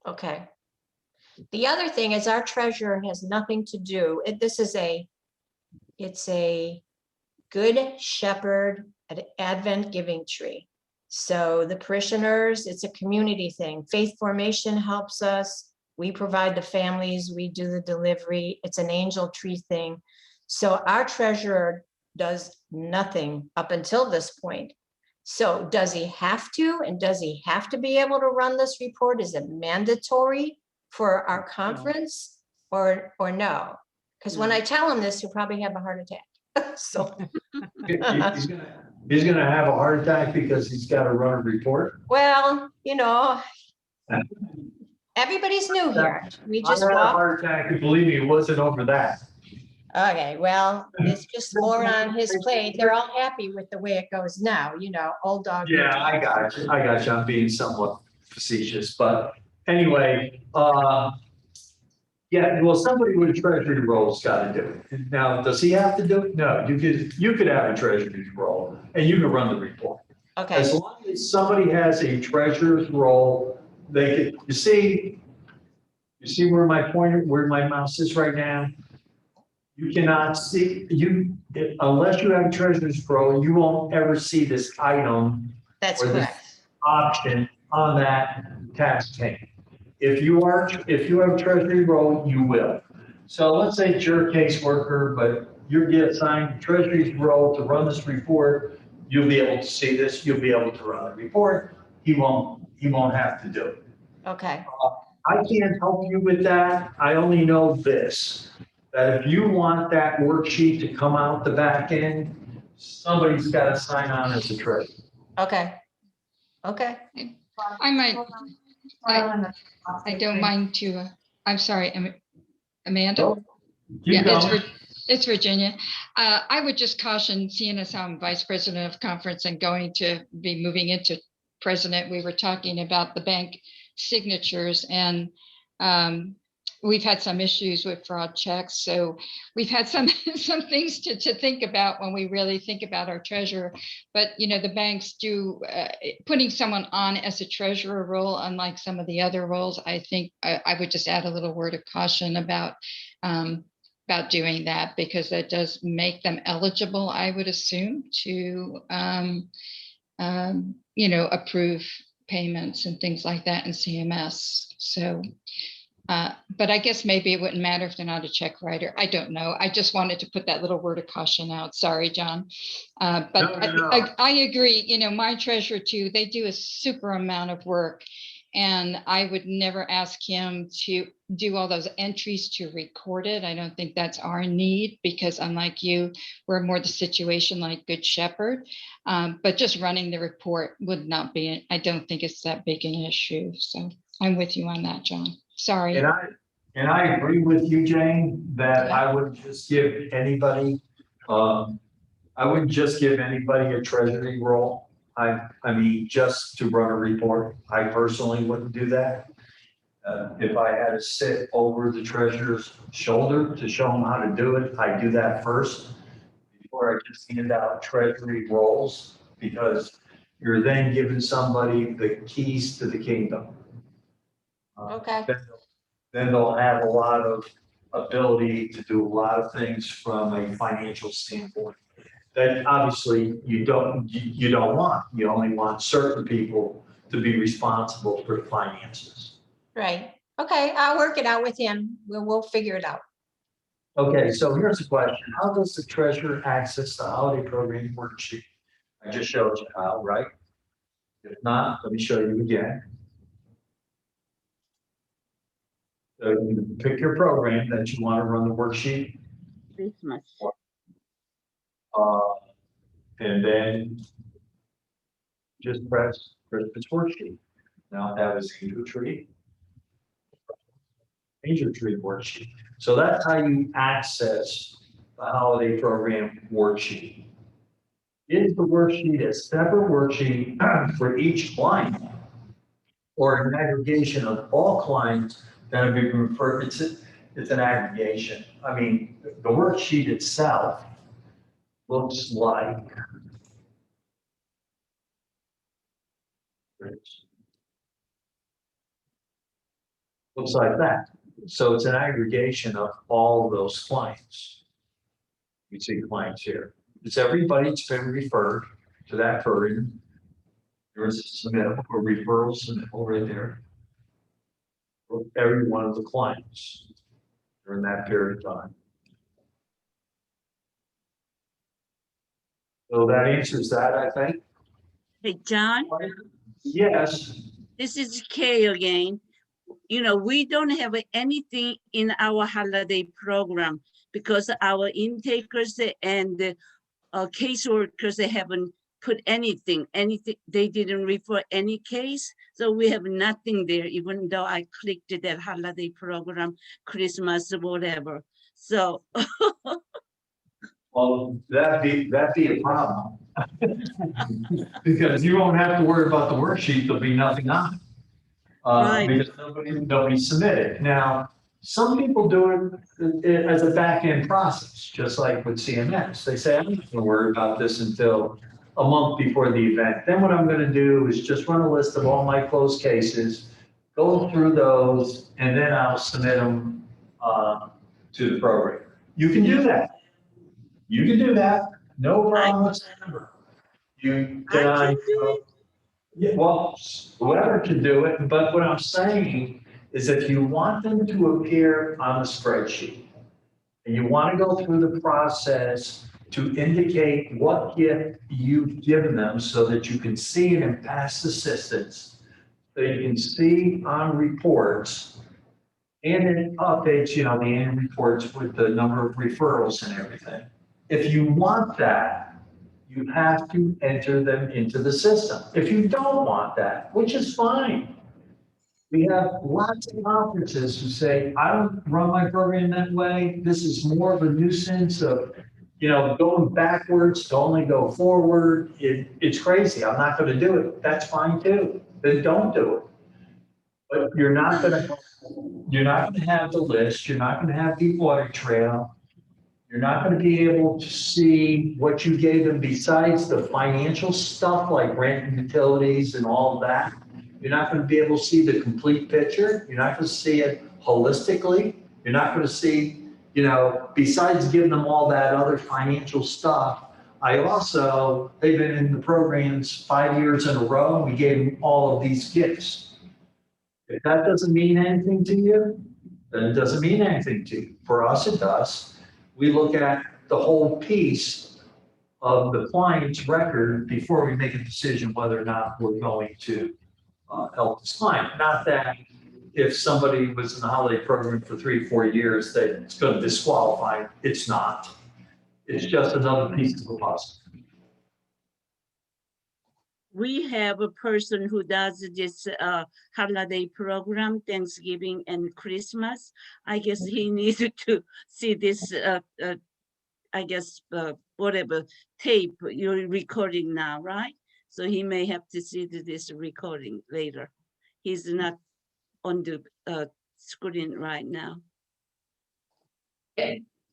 Okay. The other thing is our treasurer has nothing to do, it's a good shepherd at Advent giving tree. So the parishioners, it's a community thing. Faith formation helps us. We provide the families, we do the delivery. It's an angel tree thing. So our treasurer does nothing up until this point. So does he have to, and does he have to be able to run this report? Is it mandatory for our conference or no? Because when I tell him this, he'll probably have a heart attack. So, He's gonna have a heart attack because he's got to run a report. well, everybody's new here. We I just had a walked. heart attack, and believe me, it wasn't over that. Okay, well, it's just more on his plate. They're all happy with the way it goes now, old dog. new Yeah, dog. I got you. I'm being somewhat facetious, but anyway, yeah, well, somebody with a treasury roll's got to do it. Now, does he have to do it? No, you could have a treasury roll and you can run the report. Okay, As long as somebody has a treasurer's roll, they could, you see where where my mouse is right now? You cannot see, unless you have a treasurer's roll, you won't ever see this item that's or this correct. option on that tax payment. If you have treasury roll, you will. So let's say it's your caseworker, but you get assigned treasury's roll to run this report, you'll be able to see this, you'll be able to run the report. He won't have to do it. Okay, I can't help you with that. I only know this, that if you want that worksheet to come out the back end, somebody's got to sign on as a treasurer. okay. I might, I don't mind to, I'm sorry, Amanda? So, keep Yeah, going. it's Virginia. I would just caution, seeing as I'm vice president of conference and going to be moving into president, we were talking about the bank signatures and we've had some issues with fraud checks. So we've had some things to think about when we really think about our treasurer. But, the banks do, putting someone on as a treasurer role, unlike some of the other roles, I think I would just add a little word of caution about doing that, because that does make them eligible, I would assume, to, approve payments and things like that in CMS. So But I guess maybe it wouldn't matter if they're not a check writer. I don't know. I just wanted to put that little word of caution out. Sorry, John. But No. I agree, you know, my treasurer too, they do a super amount of work. And I would never ask him to do all those entries to record it. I don't think that's our need because unlike you, we're more the situation like Good Shepherd. But just running the report would not be, I don't think it's that big an issue. So I'm with you on that, John. Sorry. And I agree with you, Jane, that I wouldn't just give anybody, I wouldn't just give anybody a treasury role. I mean, just to run a report. I personally wouldn't do that. If I had to sit over the treasurer's shoulder to show them how to do it, I do that first before I just hand out treasury roles, because you're then giving somebody the keys to the kingdom. Okay. Then they'll have a lot of ability to do a lot of things from a financial standpoint. That obviously you don't want. You only want certain people to be responsible for finances. Right. Okay, I'll work it out with him. We'll figure it out. Okay, so here's a question. How does the treasurer access the holiday program worksheet? I just showed you how, right? If not, let me show you again. So you pick your program that you want to run the worksheet. Christmas. And then just press Christmas worksheet. Now that is Angel Tree. Angel Tree worksheet. So that's how you access the holiday program worksheet. Is the worksheet a separate worksheet for each client or an aggregation of all clients that have been referred? It's an aggregation. I mean, the worksheet itself looks like looks like that. So it's an aggregation of all of those clients. You see clients here. It's everybody that's been referred to that program. There's a submittal or referral submittal right there. For every one of the clients during that period of time. So that answers that, I think. Hey, John, Yes. this is Kay again. You know, we don't have anything in our holiday program because our intakers and the caseworkers, they haven't put anything, they didn't refer any case. So we have nothing there, even though I clicked that holiday program, Christmas, whatever. So. Well, that'd be a problem. Because you won't have to worry about the worksheet, there'll be nothing on it. Right. Because nobody submitted. Now, some people do it as a back-end process, just like with CMS. They say, I'm not gonna worry about this until a month before the event. Then what I'm gonna do is just run a list of all my closed cases, go through those, and then I'll submit them to the program. You can do that. You can do that, no problem whatsoever. You I can do it. Yeah, well, whoever can do it, but what I'm saying is if you want them to appear on the spreadsheet, and you want to go through the process to indicate what gift you've given them so that you can see it in past assistance, so you can see on reports, and it updates, the annual reports with the number of referrals and everything. If you want that, you have to enter them into the system. If you don't want that, which is fine. We have lots of conferences who say, I don't run my program that way. This is more of a nuisance of, going backwards to only go forward. It's crazy. I'm not going to do it. That's fine too. Then don't do it. But you're not going to have the list. You're not going to have the audit trail. You're not going to be able to see what you gave them besides the financial stuff like rent and utilities and all of that. You're not going to be able to see the complete picture. You're not going to see it holistically. You're not going to see, besides giving them all that other financial stuff. They've been in the programs 5 years in a row. We gave them all of these gifts. If that doesn't mean anything to you, then it doesn't mean anything to you. For us, it does. We look at the whole piece of the client's record before we make a decision whether or not we're going to help this client. Not that if somebody was in the holiday program for 3, 4 years, that it's going to disqualify. It's not. It's just another piece of the puzzle. We have a person who does this holiday program, Thanksgiving and Christmas. I guess he needs to see this, I guess, whatever tape you're recording now, right? So he may have to see this recording later. He's not on the screen right now.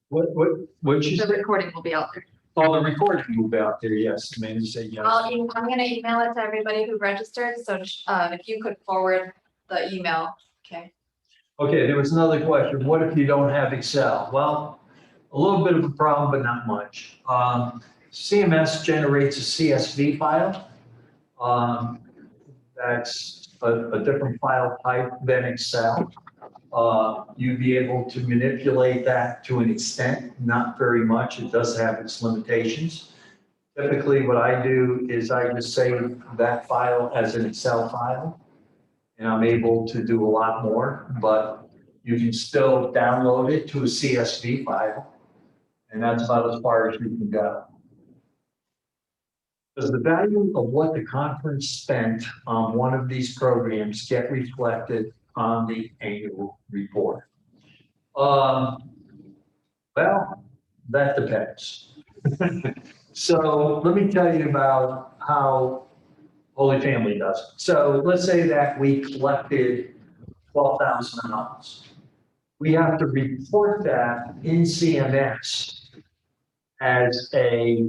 What'd you The say? recording will be out there. Oh, the recording will be out there, yes. Amanda said yes. I'm gonna email it to everybody who registered, so if you could forward the email, okay? Okay, there was another question. What if you don't have Excel? Well, a little bit of a problem, but not much. CMS generates a CSV file. That's a different file type than Excel. You'd be able to manipulate that to an extent, not very much. It does have its limitations. Typically, what I do is I just save that file as an Excel file, and I'm able to do a lot more, but you can still download it to a CSV file, and that's about as far as you can go. Does the value of what the conference spent on one of these programs get reflected on the annual report? Well, that depends. So let me tell you about how Holy Family does it. So let's say that we collected $12,000. We have to report that in CMS as a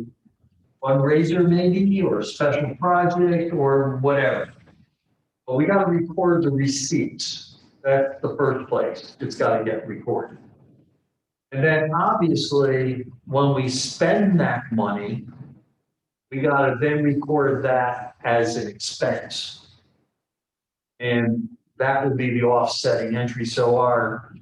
fundraiser maybe, or a special project or whatever. But we got to record the receipts. That's the first place it's got to get recorded. And then obviously, when we spend that money, we got to then record that as an expense. And that would be the offsetting entry. So our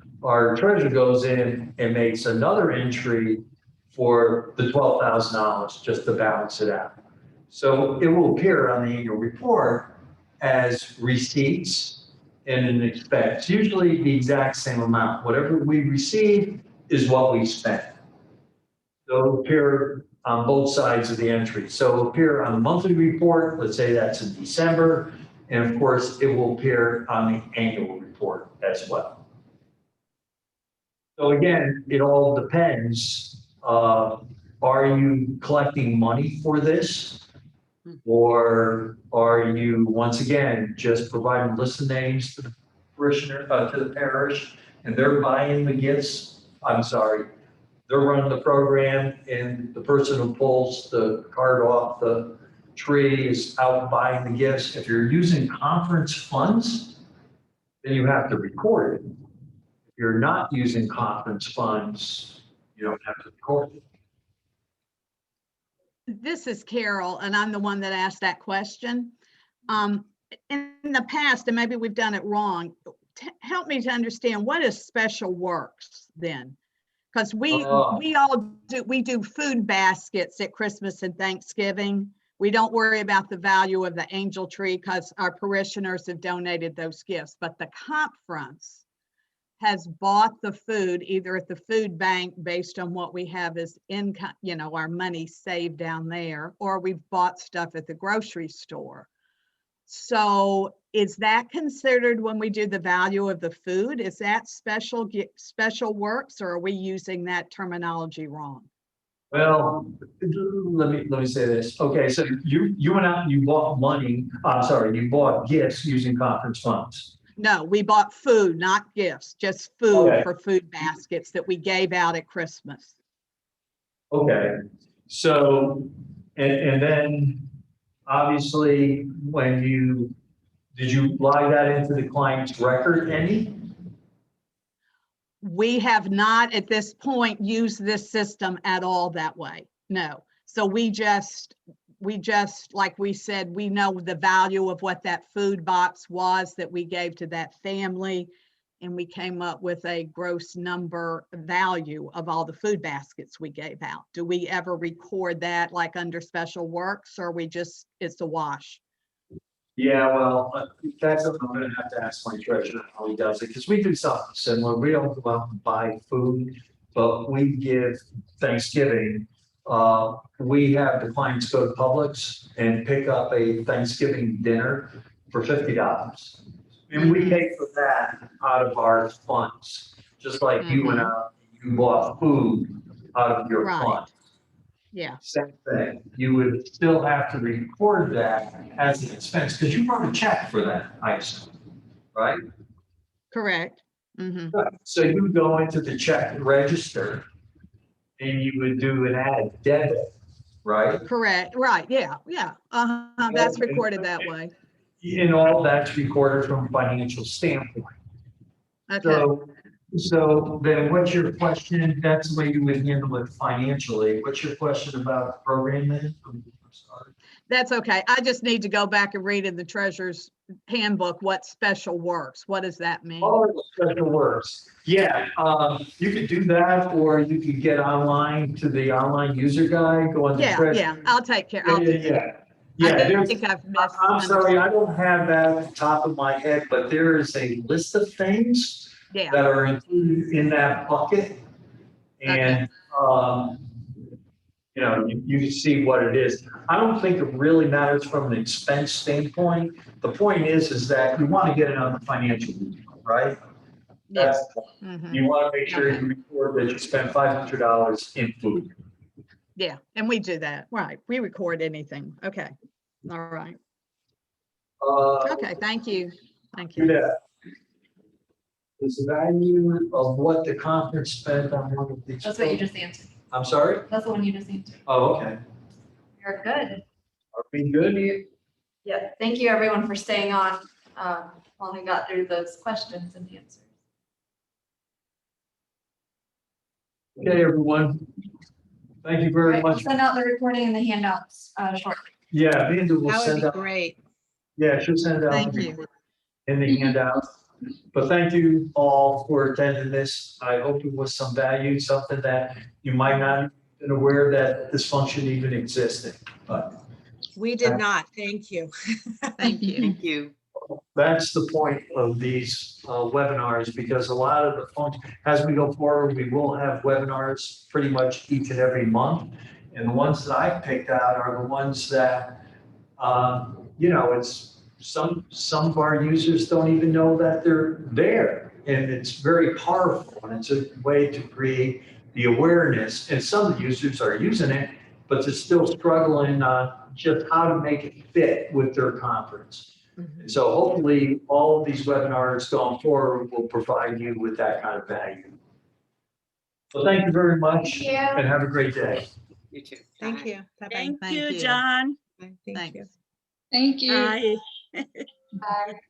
treasurer goes in and makes another entry for the $12,000 just to balance it out. So it will appear on the annual report as receipts and an expense, usually the exact same amount. Whatever we receive is what we spent. So it'll appear on both sides of the entry. So it'll appear on the monthly report, let's say that's in December, and of course it will appear on the annual report as well. So again, it all depends. Are you collecting money for this? Or are you, once again, just providing list of names to the parishioner, to the parish, and they're buying the gifts? I'm sorry, they're running the program, and the person who pulls the card off the tree is out buying the gifts. If you're using conference funds, then you have to record it. If you're not using conference funds, you don't have to record it. This is Carol, and I'm the one that asked that question. In the past, and maybe we've done it wrong, help me to understand, what is special works then? Because we do food baskets at Christmas and Thanksgiving. We don't worry about the value of the angel tree because our parishioners have donated those gifts. But the conference has bought the food either at the food bank based on what we have as income, you know, our money saved down there, or we've bought stuff at the grocery store. So is that considered when we do the value of the food? Is that special works, or are we using that terminology wrong? Well, let me say this. Okay, so you went out and you bought you bought gifts using conference funds. No, we bought food, not gifts, just food Okay. for food baskets that we gave out at Christmas. Okay, so, and then obviously did you log that into the client's record any? We have not at this point used this system at all that way. No. So we just, like we said, we know the value of what that food box was that we gave to that family. and we came up with a gross number value of all the food baskets we gave out. Do we ever record that like under special works, or we just, it's a wash? Yeah, well, that's something I'm gonna have to ask my treasurer how he does it, because we do something similar. We don't go out and buy food, but we give Thanksgiving. We have the clients go to Publix and pick up a Thanksgiving dinner for $50. And we pay for that out of our funds, just like you went out, you bought food out of your Right. fund. Yeah, Same thing, you would still have to record that as an expense, because you wrote a check for that, I assume, right? correct. Mhm. So you would go into the check register and you would do an add debit, right? Correct, right, yeah, yeah. That's recorded that way. And all that's recorded from a financial standpoint. Okay. So then what's your question? That's the way you would handle it financially. What's your question about the program then? I'm sorry. That's okay. I just need to go back and read in the treasurer's handbook what special works. What does that mean? Oh, special works. Yeah, you could do that, or you could get online to the online user guide, go on the Yeah, treasury. yeah, I'll take care. Yeah, I'll do yeah, that. yeah. I there's- think I've I'm sorry, missed. I don't have that at the top of my head, but there is a list of things Yeah, that are included in that bucket. And, you can see what it is. I don't think it really matters from an expense standpoint. The point is that you want to get it on the financial, right? yeah. That's, Mhm. you want to make sure you record that you spent $500 in food. Yeah, and we do that, right. We record anything. Okay, all right. Okay, thank you. Thank Do you. that. Is the value of what the conference spent on one of these? That's what you just answered. I'm sorry? That's the one you just answered. Oh, okay. You're good. Are we good? Yeah, thank you everyone for staying on, while we got through those questions and answers. Okay, everyone. Thank you very Right, we'll much. send out the recording and the handouts, shortly. Yeah, Amanda will That would send be out, great. yeah, she'll send out. Thank the you. report in the handout. But thank you all for attending this. I hope it was some value, something that you might not have been aware that this function even existed. But We did not. Thank you. Thank you. Thank you. that's the point of these webinars, because a lot of the functions, as we go forward, we will have webinars pretty much each and every month. And the ones that I picked out are the ones that, it's some of our users don't even know that they're there. And it's very powerful, and it's a way to create the awareness. And some users are using it, but they're still struggling on just how to make it fit with their conference. Mhm. So hopefully, all of these webinars going forward will provide you with that kind of value. Well, thank you very much, Thank you. and have a great day. You too. Thank you. Bye-bye. Thank you, John. Thanks. Thank you. Bye. Bye.